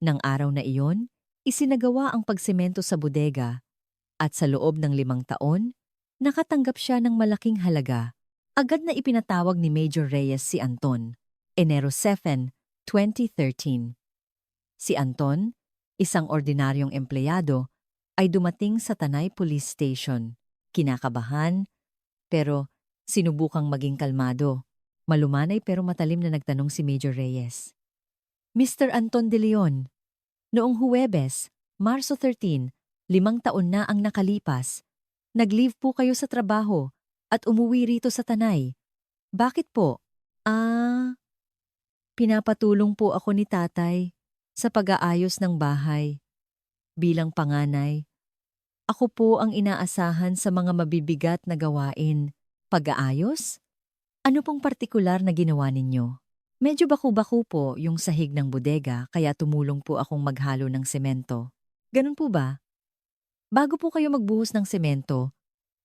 Nang araw na iyon, isinagawa ang pagsemento sa bodega at sa loob ng 5 taon, nakatanggap siya ng malaking halaga. Agad na ipinatawag ni Major Reyes si Anton. Enero 7, 2013. Si Anton, isang ordinaryong empleyado, ay dumating sa Tanay Police Station. Kinakabahan, pero sinubukang maging kalmado. Malumanay pero matalim na nagtanong si Major Reyes. Mr. Anton de Leon, noong Huwebes, Marso 13, 5 taon na ang nakalipas. Nag-leave po kayo sa trabaho at umuwi rito sa Tanay. Bakit po? Pinapatulong po ako ni tatay sa pag-aayos ng bahay. Bilang panganay, ako po ang inaasahan sa mga mabibigat na gawain. Pag-aayos? Ano pong partikular na ginawa ninyo? Medyo baku-baku po yung sahig ng bodega kaya tumulong po akong maghalo ng semento. Ganun po ba? Bago po kayo magbuhos ng semento,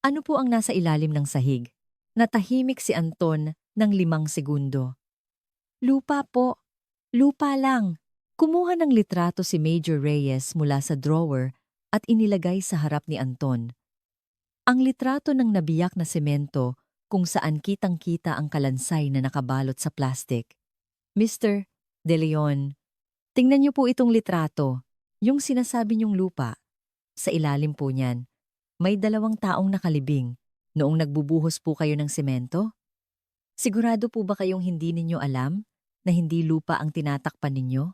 ano po ang nasa ilalim ng sahig? Natahimik si Anton ng 5 segundo. Lupa po. Lupa lang. Kumuha ng litrato si Major Reyes mula sa drawer at inilagay sa harap ni Anton. Ang litrato ng nabiyak na semento kung saan kitang-kita ang kalansay na nakabalot sa plastik. Mr. De Leon, tingnan niyo po itong litrato, yung sinasabi niyong lupa. Sa ilalim po niyan, may 2 taong nakalibing noong nagbubuhos po kayo ng semento. Sigurado po ba kayong hindi ninyo alam na hindi lupa ang tinatakpan ninyo,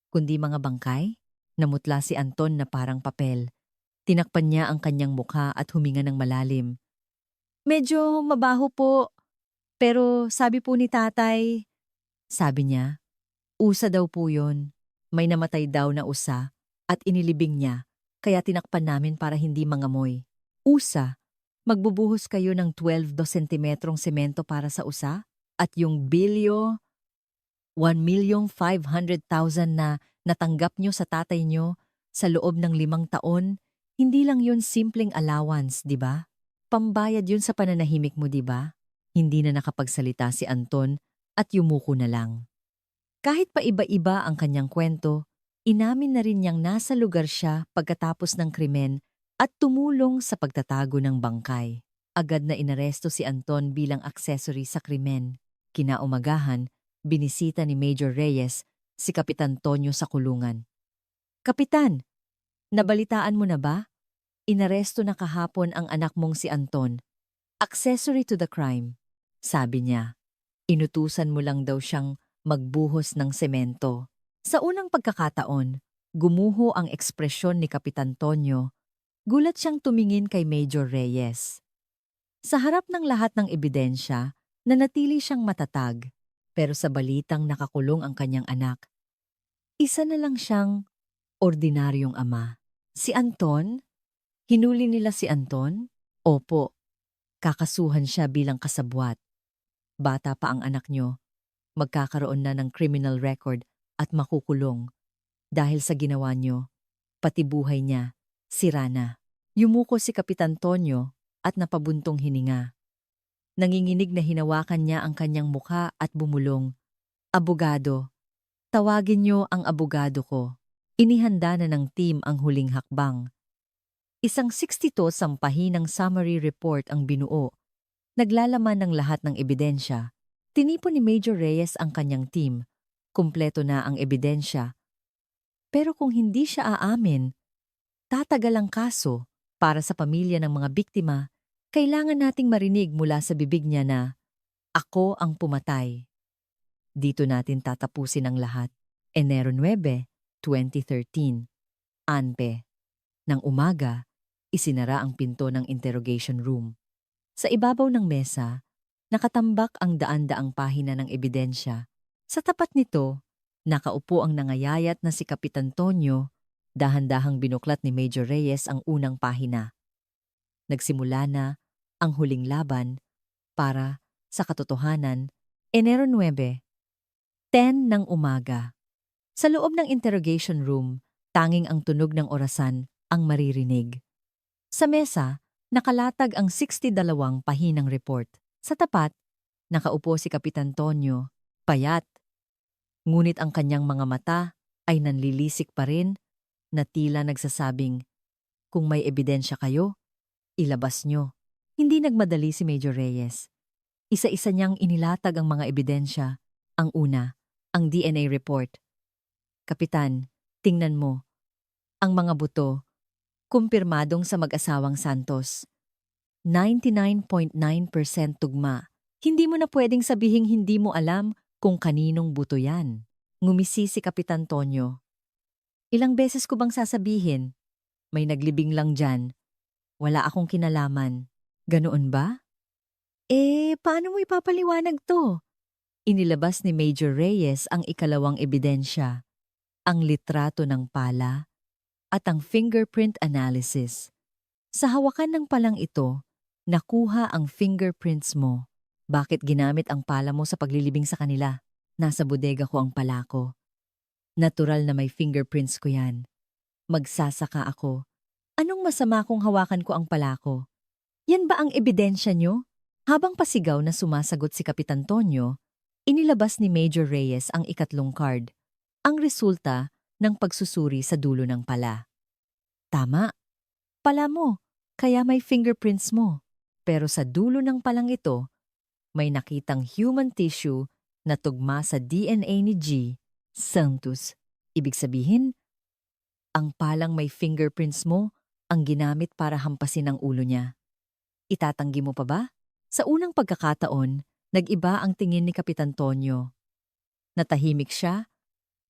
kundi mga bangkay? Namutla si Anton na parang papel. Tinakpan niya ang kanyang mukha at huminga ng malalim. Medyo mabaho po, pero sabi po ni tatay, sabi niya, usa daw po yun. May namatay daw na usa at inilibing niya, kaya tinakpan namin para hindi mangamoy. Usa, magbubuhos kayo ng 12 sentimetrong semento para sa usa? At yung bilyo, 1,500,000 na natanggap nyo sa tatay nyo sa loob ng 5 taon, hindi lang yun simpleng allowance, di ba? Pambayad yun sa pananahimik mo, di ba? Hindi na nakapagsalita si Anton at yumuko na lang. Kahit pa iba-iba ang kanyang kwento, inamin na rin niyang nasa lugar siya pagkatapos ng krimen at tumulong sa pagtatago ng bangkay. Agad na inaresto si Anton bilang accessory sa krimen. Kinaumagahan, binisita ni Major Reyes si Kapitan Tonyo sa kulungan. Kapitan, nabalitaan mo na ba? Inaresto na kahapon ang anak mong si Anton. Accessory to the crime, sabi niya. Inutusan mo lang daw siyang magbuhos ng semento. Sa unang pagkakataon, gumuho ang ekspresyon ni Kapitan Tonyo. Gulat siyang tumingin kay Major Reyes. Sa harap ng lahat ng ebidensya, nanatili siyang matatag. Pero sa balitang nakakulong ang kanyang anak, isa na lang siyang ordinaryong ama. Si Anton? Hinuli nila si Anton? Opo, kakasuhan siya bilang kasabwat. Bata pa ang anak niyo, magkakaroon na ng criminal record at makukulong. Dahil sa ginawa niyo, pati buhay niya, sira na. Yumuko si Kapitan Tonyo at napabuntong hininga. Nanginginig na hinawakan niya ang kanyang mukha at bumulong. Abogado, tawagin niyo ang abogado ko. Inihanda na ng team ang huling hakbang. Isang 62 sampahinang summary report ang binuo. Naglalaman ng lahat ng ebidensya. Tinipon ni Major Reyes ang kanyang team. Kumpleto na ang ebidensya. Pero kung hindi siya aamin, tatagal ang kaso. Para sa pamilya ng mga biktima, kailangan nating marinig mula sa bibig niya na, "Ako ang pumatay." Dito natin tatapusin ang lahat. Enero 9, 2013. Anpe. Nang umaga, isinara ang pinto ng interrogation room. Sa ibabaw ng mesa, nakatambak ang daan-daang pahina ng ebidensya. Sa tapat nito, nakaupo ang nangayayat na si Kapitan Tonyo. Dahan-dahang binuklat ni Major Reyes ang unang pahina. Nagsimula na ang huling laban para sa katotohanan. Enero 9, 10 ng umaga. Sa loob ng interrogation room, tanging ang tunog ng orasan ang maririnig. Sa mesa, nakalatag ang 62 pahinang report. Sa tapat, nakaupo si Kapitan Tonyo, payat. Ngunit ang kanyang mga mata ay nanlilisik pa rin na tila nagsasabing, "Kung may ebidensya kayo, ilabas nyo." Hindi nagmadali si Major Reyes. Isa-isa niyang inilatag ang mga ebidensya. Ang una, ang DNA report. "Kapitan, tingnan mo. Ang mga buto, kumpirmadong sa mag-asawang Santos. 99.9% tugma. Hindi mo na pwedeng sabihing hindi mo alam kung kaninong buto yan." Ngumisi si Kapitan Tonyo. "Ilang beses ko bang sasabihin? May naglibing lang dyan. Wala akong kinalaman." "Ganoon ba? Paano mo ipapaliwanag to?" Inilabas ni Major Reyes ang ikalawang ebidensya, ang litrato ng pala at ang fingerprint analysis. Sa hawakan ng palang ito, nakuha ang fingerprints mo. Bakit ginamit ang pala mo sa paglilibing sa kanila? "Nasa bodega ko ang pala ko. Natural na may fingerprints ko yan. Magsasaka ako. Anong masama kung hawakan ko ang pala ko? Yan ba ang ebidensya nyo?" Habang pasigaw na sumasagot si Kapitan Tonyo, inilabas ni Major Reyes ang ikatlong card, ang resulta ng pagsusuri sa dulo ng pala. "Tama, pala mo, kaya may fingerprints mo. Pero sa dulo ng palang ito, may nakitang human tissue na tugma sa DNA ni G. Santos. Ibig sabihin, ang palang may fingerprints mo ang ginamit para hampasin ang ulo niya. Itatanggi mo pa ba?" Sa unang pagkakataon, nag-iba ang tingin ni Kapitan Tonyo. Natahimik siya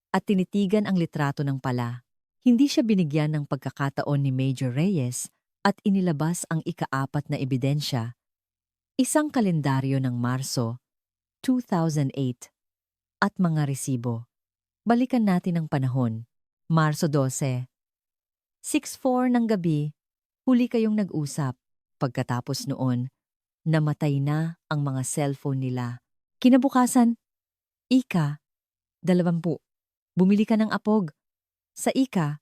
at tinitigan ang litrato ng pala. Hindi siya binigyan ng pagkakataon ni Major Reyes at inilabas ang ikaapat na ebidensya. Isang kalendaryo ng Marso, 2008 at mga resibo. Balikan natin ang panahon. Marso 12. 6:04 ng gabi, huli kayong nag-usap. Pagkatapos noon, namatay na ang mga cellphone nila. Kinabukasan, Ika, 20. Bumili ka ng apog. Sa Ika,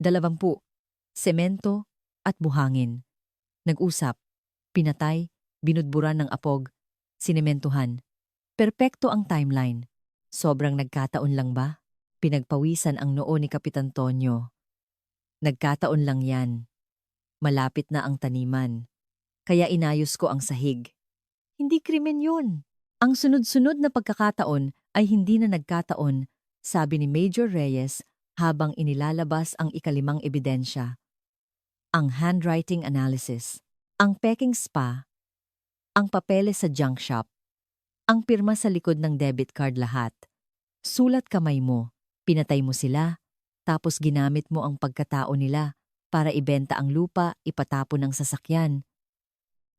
20. Semento at buhangin. Nag-usap, pinatay, binudburan ng apog, sinementuhan. Perpekto ang timeline. Sobrang nagkataon lang ba? Pinagpawisan ang noo ni Kapitan Tonyo. Nagkataon lang yan. Malapit na ang taniman. Kaya inayos ko ang sahig. Hindi krimen yun. Ang sunod-sunod na pagkakataon ay hindi na nagkataon, sabi ni Major Reyes habang inilalabas ang ikalimang ebidensya. Ang handwriting analysis, ang peking spa, ang papeles sa junk shop, ang pirma sa likod ng debit card lahat. Sulat kamay mo, pinatay mo sila, tapos ginamit mo ang pagkatao nila para ibenta ang lupa, ipatapon ng sasakyan.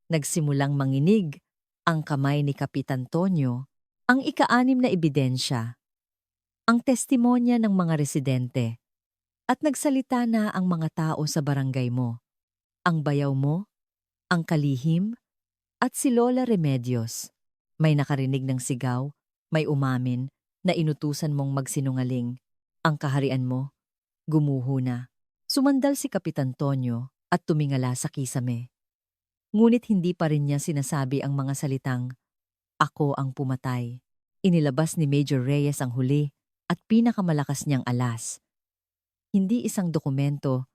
Nagsimulang manginig ang kamay ni Kapitan Tonyo, ang ika-6 na ebidensya, ang testimonya ng mga residente, at nagsalita na ang mga tao sa barangay mo, ang bayaw mo, ang kalihim, at si Lola Remedios. May nakarinig ng sigaw, may umamin na inutusan mong magsinungaling. Ang kaharian mo, gumuho na. Sumandal si Kapitan Tonyo at tumingala sa kisame. Ngunit hindi pa rin niya sinasabi ang mga salitang, "Ako ang pumatay." Inilabas ni Major Reyes ang huli at pinakamalakas niyang alas. Hindi isang dokumento,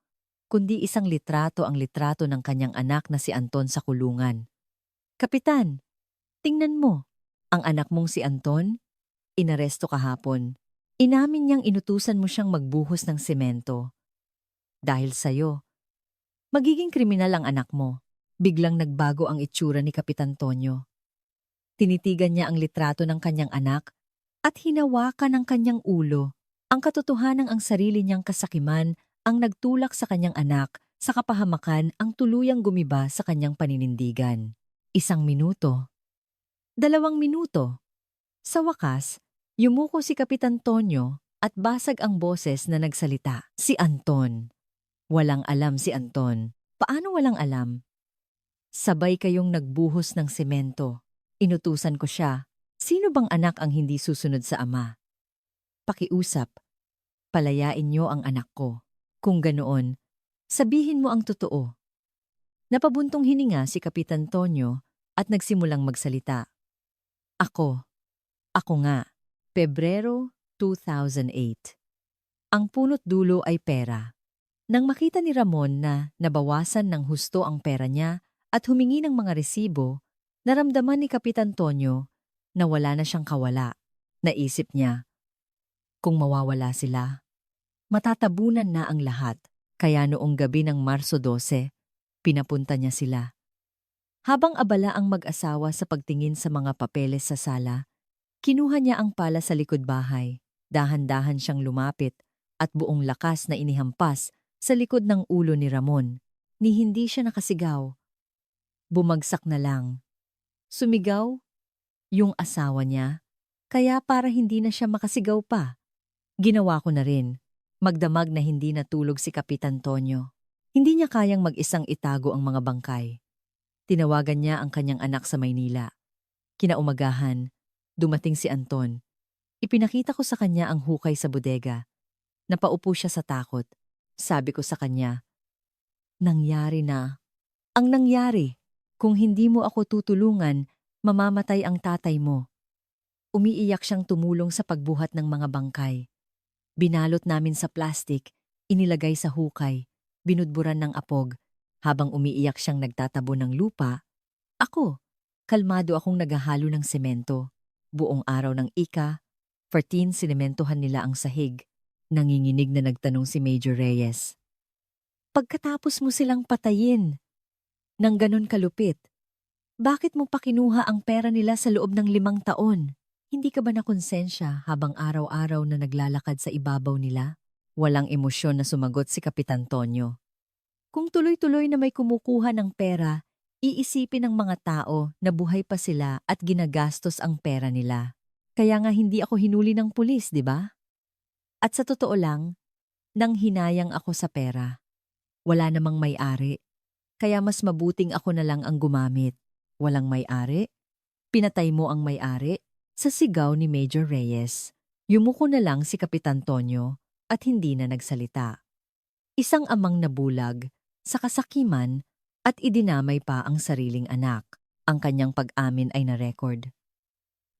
kundi isang litrato, ang litrato ng kanyang anak na si Anton sa kulungan. Kapitan, tingnan mo. Ang anak mong si Anton, inaresto kahapon. Inamin niyang inutusan mo siyang magbuhos ng semento. Dahil sa'yo, magiging kriminal ang anak mo. Biglang nagbago ang itsura ni Kapitan Tonyo. Tinitigan niya ang litrato ng kanyang anak at hinawakan ang kanyang ulo. Ang katotohanang ang sarili niyang kasakiman ang nagtulak sa kanyang anak sa kapahamakan ang tuluyang gumiba sa kanyang paninindigan. 1 minuto. 2 minuto. Sa wakas, yumuko si Kapitan Tonyo at basag ang boses na nagsalita. Si Anton. Walang alam si Anton. Paano walang alam? Sabay kayong nagbuhos ng semento. Inutusan ko siya. Sino bang anak ang hindi susunod sa ama? Pakiusap. Palayain niyo ang anak ko. Kung ganoon, sabihin mo ang totoo. Napabuntong hininga si Kapitan Tonyo at nagsimulang magsalita. Ako nga, Pebrero 2008. Ang punot dulo ay pera. Nang makita ni Ramon na nabawasan ng husto ang pera niya at humingi ng mga resibo, naramdaman ni Kapitan Tonyo na wala na siyang kawala. Naisip niya, kung mawawala sila, matatabunan na ang lahat. Kaya noong gabi ng Marso 12, pinapunta niya sila. Habang abala ang mag-asawa sa pagtingin sa mga papeles sa sala, kinuha niya ang pala sa likod bahay. Dahan-dahan siyang lumapit at buong lakas na inihampas sa likod ng ulo ni Ramon. Ni hindi siya nakasigaw. Bumagsak na lang. Sumigaw yung asawa niya, kaya para hindi na siya makasigaw pa. Ginawa ko na rin. Magdamag na hindi natulog si Kapitan Tonyo. Hindi niya kayang mag-isang itago ang mga bangkay. Tinawagan niya ang kanyang anak sa Maynila. Kinaumagahan, dumating si Anton. Ipinakita ko sa kanya ang hukay sa bodega. Napaupo siya sa takot. Sabi ko sa kanya, nangyari na. Ang nangyari, kung hindi mo ako tutulungan, mamamatay ang tatay mo. Umiiyak siyang tumulong sa pagbuhat ng mga bangkay. Binalot namin sa plastik, inilagay sa hukay, binudburan ng apog. Habang umiiyak siyang nagtatabo ng lupa, ako, kalmado akong naghahalo ng semento. Buong araw ng ika-14 sinementohan nila ang sahig. Nanginginig na nagtanong si Major Reyes. Pagkatapos mo silang patayin, nang ganon kalupit, bakit mo pa kinuha ang pera nila sa loob ng 5 taon? Hindi ka ba nakonsensya habang araw-araw na naglalakad sa ibabaw nila? Walang emosyon na sumagot si Kapitan Tonyo. Kung tuloy-tuloy na may kumukuha ng pera, iisipin ng mga tao na buhay pa sila at ginagastos ang pera nila. Kaya nga hindi ako hinuli ng pulis, di ba? At sa totoo lang, nang hinayang ako sa pera. Wala namang may-ari. Kaya mas mabuting ako na lang ang gumamit. Walang may-ari? Pinatay mo ang may-ari? Sa sigaw ni Major Reyes, yumuko na lang si Kapitan Tonyo at hindi na nagsalita. Isang amang nabulag sa kasakiman at idinamay pa ang sariling anak. Ang kanyang pag-amin ay na-record.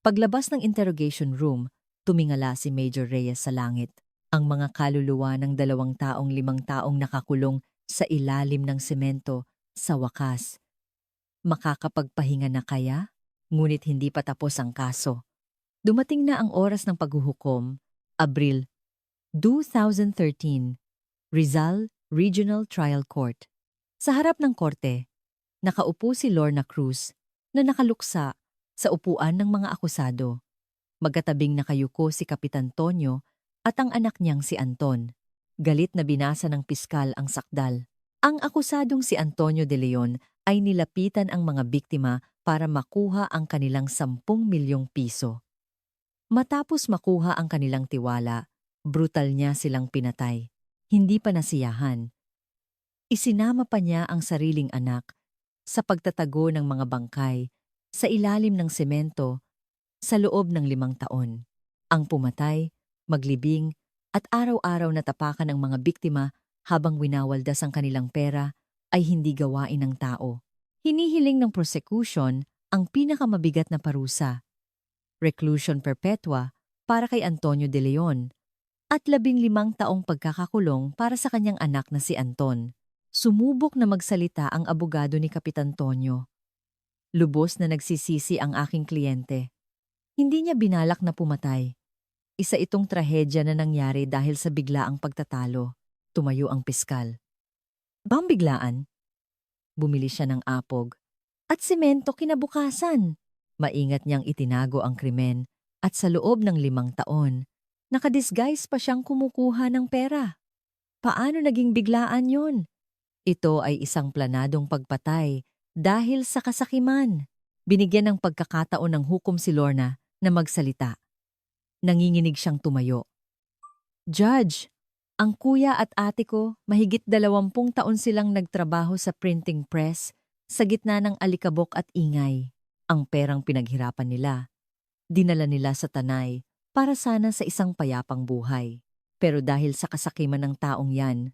Paglabas ng interrogation room, tumingala si Major Reyes sa langit. Ang mga kaluluwa ng 2 taong 5 taong nakakulong sa ilalim ng semento sa wakas. Makakapagpahinga na kaya? Ngunit hindi pa tapos ang kaso. Dumating na ang oras ng paghuhukom, Abril 2013, Rizal Regional Trial Court. Sa harap ng korte, nakaupo si Lorna Cruz na nakaluksa sa upuan ng mga akusado. Magkatabing nakayuko si Kapitan Tonyo at ang anak niyang si Anton. Galit na binasa ng piskal ang sakdal. Ang akusadong si Antonio de Leon ay nilapitan ang mga biktima para makuha ang kanilang 10 milyong piso. Matapos makuha ang kanilang tiwala, brutal niya silang pinatay. Hindi pa nasiyahan. Isinama pa niya ang sariling anak sa pagtatago ng mga bangkay sa ilalim ng semento sa loob ng 5 taon. Ang pumatay, maglibing at araw-araw na tapakan ang mga biktima habang winawaldas ang kanilang pera ay hindi gawain ng tao. Hinihiling ng prosecution ang pinakamabigat na parusa, reclusion perpetua para kay Antonio de Leon at 15 taong pagkakakulong para sa kanyang anak na si Anton. Sumubok na magsalita ang abogado ni Kapitan Tonyo. Lubos na nagsisisi ang aking kliyente. Hindi niya binalak na pumatay. Isa itong trahedya na nangyari dahil sa biglaang pagtatalo. Tumayo ang piskal. Biglaan? Bumili siya ng apog at semento kinabukasan. Maingat niyang itinago ang krimen at sa loob ng 5 taon, nakadisguise pa siyang kumukuha ng pera. Paano naging biglaan yon? Ito ay isang planadong pagpatay dahil sa kasakiman. Binigyan ng pagkakataon ng hukom si Lorna na magsalita. Nanginginig siyang tumayo. Judge, ang kuya at ate ko, mahigit 20 taon silang nagtrabaho sa printing press sa gitna ng alikabok at ingay. Ang perang pinaghirapan nila, dinala nila sa Tanay para sana sa isang payapang buhay. Pero dahil sa kasakiman ng taong yan,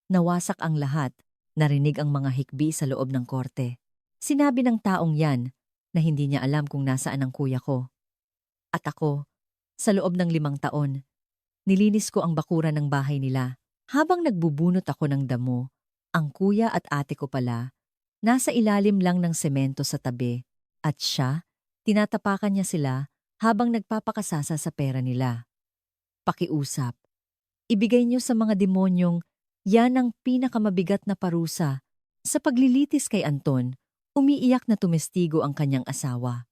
nawasak ang lahat. Narinig ang mga hikbi sa loob ng korte. Sinabi ng taong yan na hindi niya alam kung nasaan ang kuya ko. At ako, sa loob ng 5 taon, nilinis ko ang bakuran ng bahay nila. Habang nagbubunot ako ng damo, ang kuya at ate ko pala, nasa ilalim lang ng semento sa tabi. At siya, tinatapakan niya sila habang nagpapakasasa sa pera nila. Pakiusap. Ibigay niyo sa mga demonyong yan ang pinakamabigat na parusa. Sa paglilitis kay Anton, umiiyak na tumestigo ang kanyang asawa.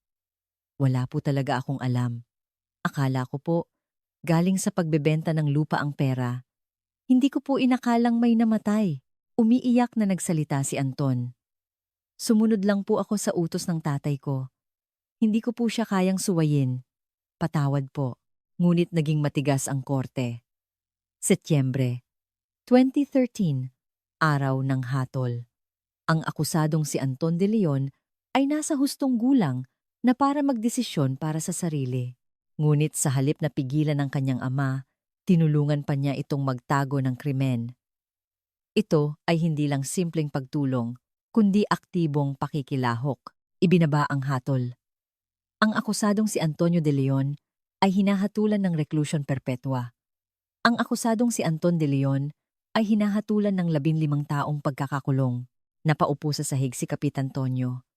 Wala po talaga akong alam. Akala ko po, galing sa pagbebenta ng lupa ang pera. Hindi ko po inakalang may namatay. Umiiyak na nagsalita si Anton. Sumunod lang po ako sa utos ng tatay ko. Hindi ko po siya kayang suwayin. Patawad po. Ngunit naging matigas ang korte. Setyembre 2013, araw ng hatol. Ang akusadong si Anton de Leon ay nasa hustong gulang na para magdesisyon para sa sarili. Ngunit sa halip na pigilan ng kanyang ama, tinulungan pa niya itong magtago ng krimen. Ito ay hindi lang simpleng pagtulong, kundi aktibong pakikilahok. Ibinaba ang hatol. Ang akusadong si Antonio de Leon ay hinahatulan ng reclusion perpetua. Ang akusadong si Anton de Leon ay hinahatulan ng 15 taong pagkakakulong. Napaupo sa sahig si Kapitan Tonyo.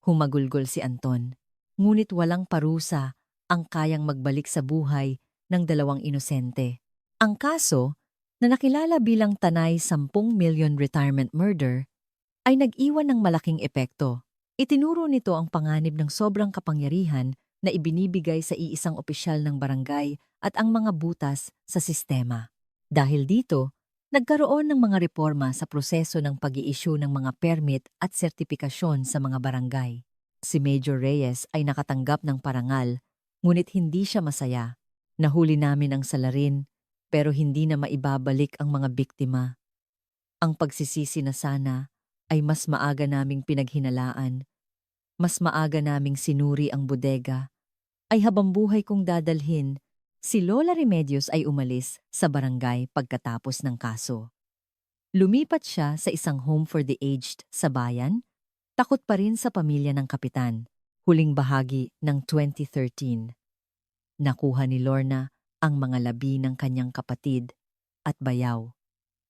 Humagulgol si Anton, ngunit walang parusa ang kayang magbalik sa buhay ng 2 inosente. Ang kaso, na nakilala bilang Tanay 10 million retirement murder, ay nag-iwan ng malaking epekto. Itinuro nito ang panganib ng sobrang kapangyarihan na ibinibigay sa iisang opisyal ng barangay at ang mga butas sa sistema. Dahil dito, nagkaroon ng mga reforma sa proseso ng pag-i-issue ng mga permit at sertipikasyon sa mga barangay. Si Major Reyes ay nakatanggap ng parangal, ngunit hindi siya masaya. Nahuli namin ang salarin, pero hindi na maibabalik ang mga biktima. Ang pagsisisi na sana ay mas maaga naming pinaghinalaan, mas maaga naming sinuri ang bodega, ay habang buhay kong dadalhin. Si Lola Remedios ay umalis sa barangay pagkatapos ng kaso. Lumipat siya sa isang home for the aged sa bayan, takot pa rin sa pamilya ng kapitan. Huling bahagi ng 2013. Nakuha ni Lorna ang mga labi ng kanyang kapatid at bayaw.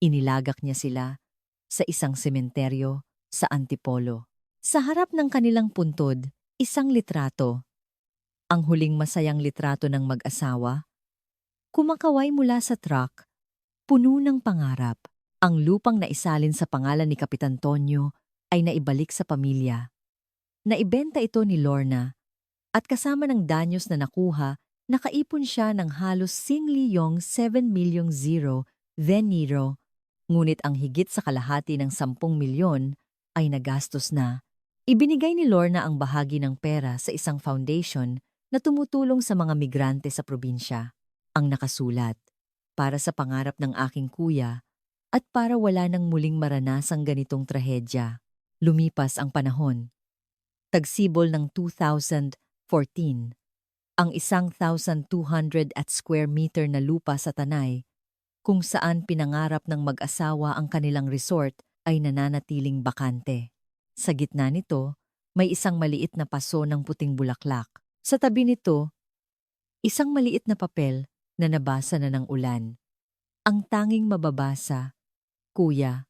Inilagak niya sila sa isang sementeryo sa Antipolo. Sa harap ng kanilang puntod, isang litrato. Ang huling masayang litrato ng mag-asawa, kumakaway mula sa truck, puno ng pangarap. Ang lupang naisalin sa pangalan ni Kapitan Tonyo ay naibalik sa pamilya. Naibenta ito ni Lorna at kasama ng danyos na nakuha, nakaipon siya ng halos singliyong 7 milyong deniro, ngunit ang higit sa kalahati ng 10 milyon ay nagastos na. Ibinigay ni Lorna ang bahagi ng pera sa isang foundation na tumutulong sa mga migrante sa probinsya. Ang nakasulat, para sa pangarap ng aking kuya at para wala nang muling maranasang ganitong trahedya. Lumipas ang panahon. Tagsibol ng 2014, ang 1,200 at square meter na lupa sa Tanay, kung saan pinangarap ng mag-asawa ang kanilang resort ay nananatiling bakante. Sa gitna nito, may isang maliit na paso ng puting bulaklak. Sa tabi nito, isang maliit na papel na nabasa na ng ulan. Ang tanging mababasa, Kuya,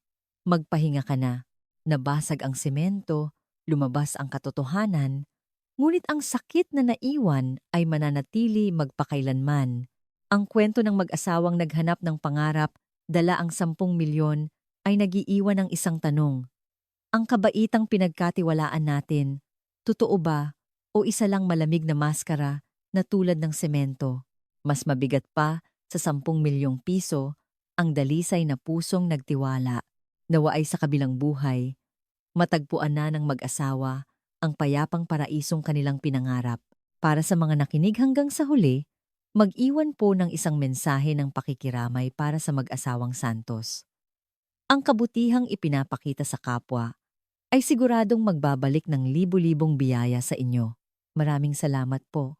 Magpahinga ka na. Nabasag ang semento, lumabas ang katotohanan, ngunit ang sakit na naiwan ay mananatili magpakailanman. Ang kwento ng mag-asawang naghanap ng pangarap, dala ang 10 milyon, ay nagiiwan ng isang tanong. Ang kabaitang pinagkatiwalaan natin, totoo ba o isa lang malamig na maskara na tulad ng semento? Mas mabigat pa sa 10 milyong piso ang dalisay na pusong nagtiwala. Nawa ay sa kabilang buhay, matagpuan na ng mag-asawa ang payapang paraisong kanilang pinangarap. Para sa mga nakinig hanggang sa huli, mag-iwan po ng isang mensahe ng pakikiramay para sa mag-asawang Santos. Ang kabutihang ipinapakita sa kapwa ay siguradong magbabalik ng libu-libong biyaya sa inyo. Maraming salamat po.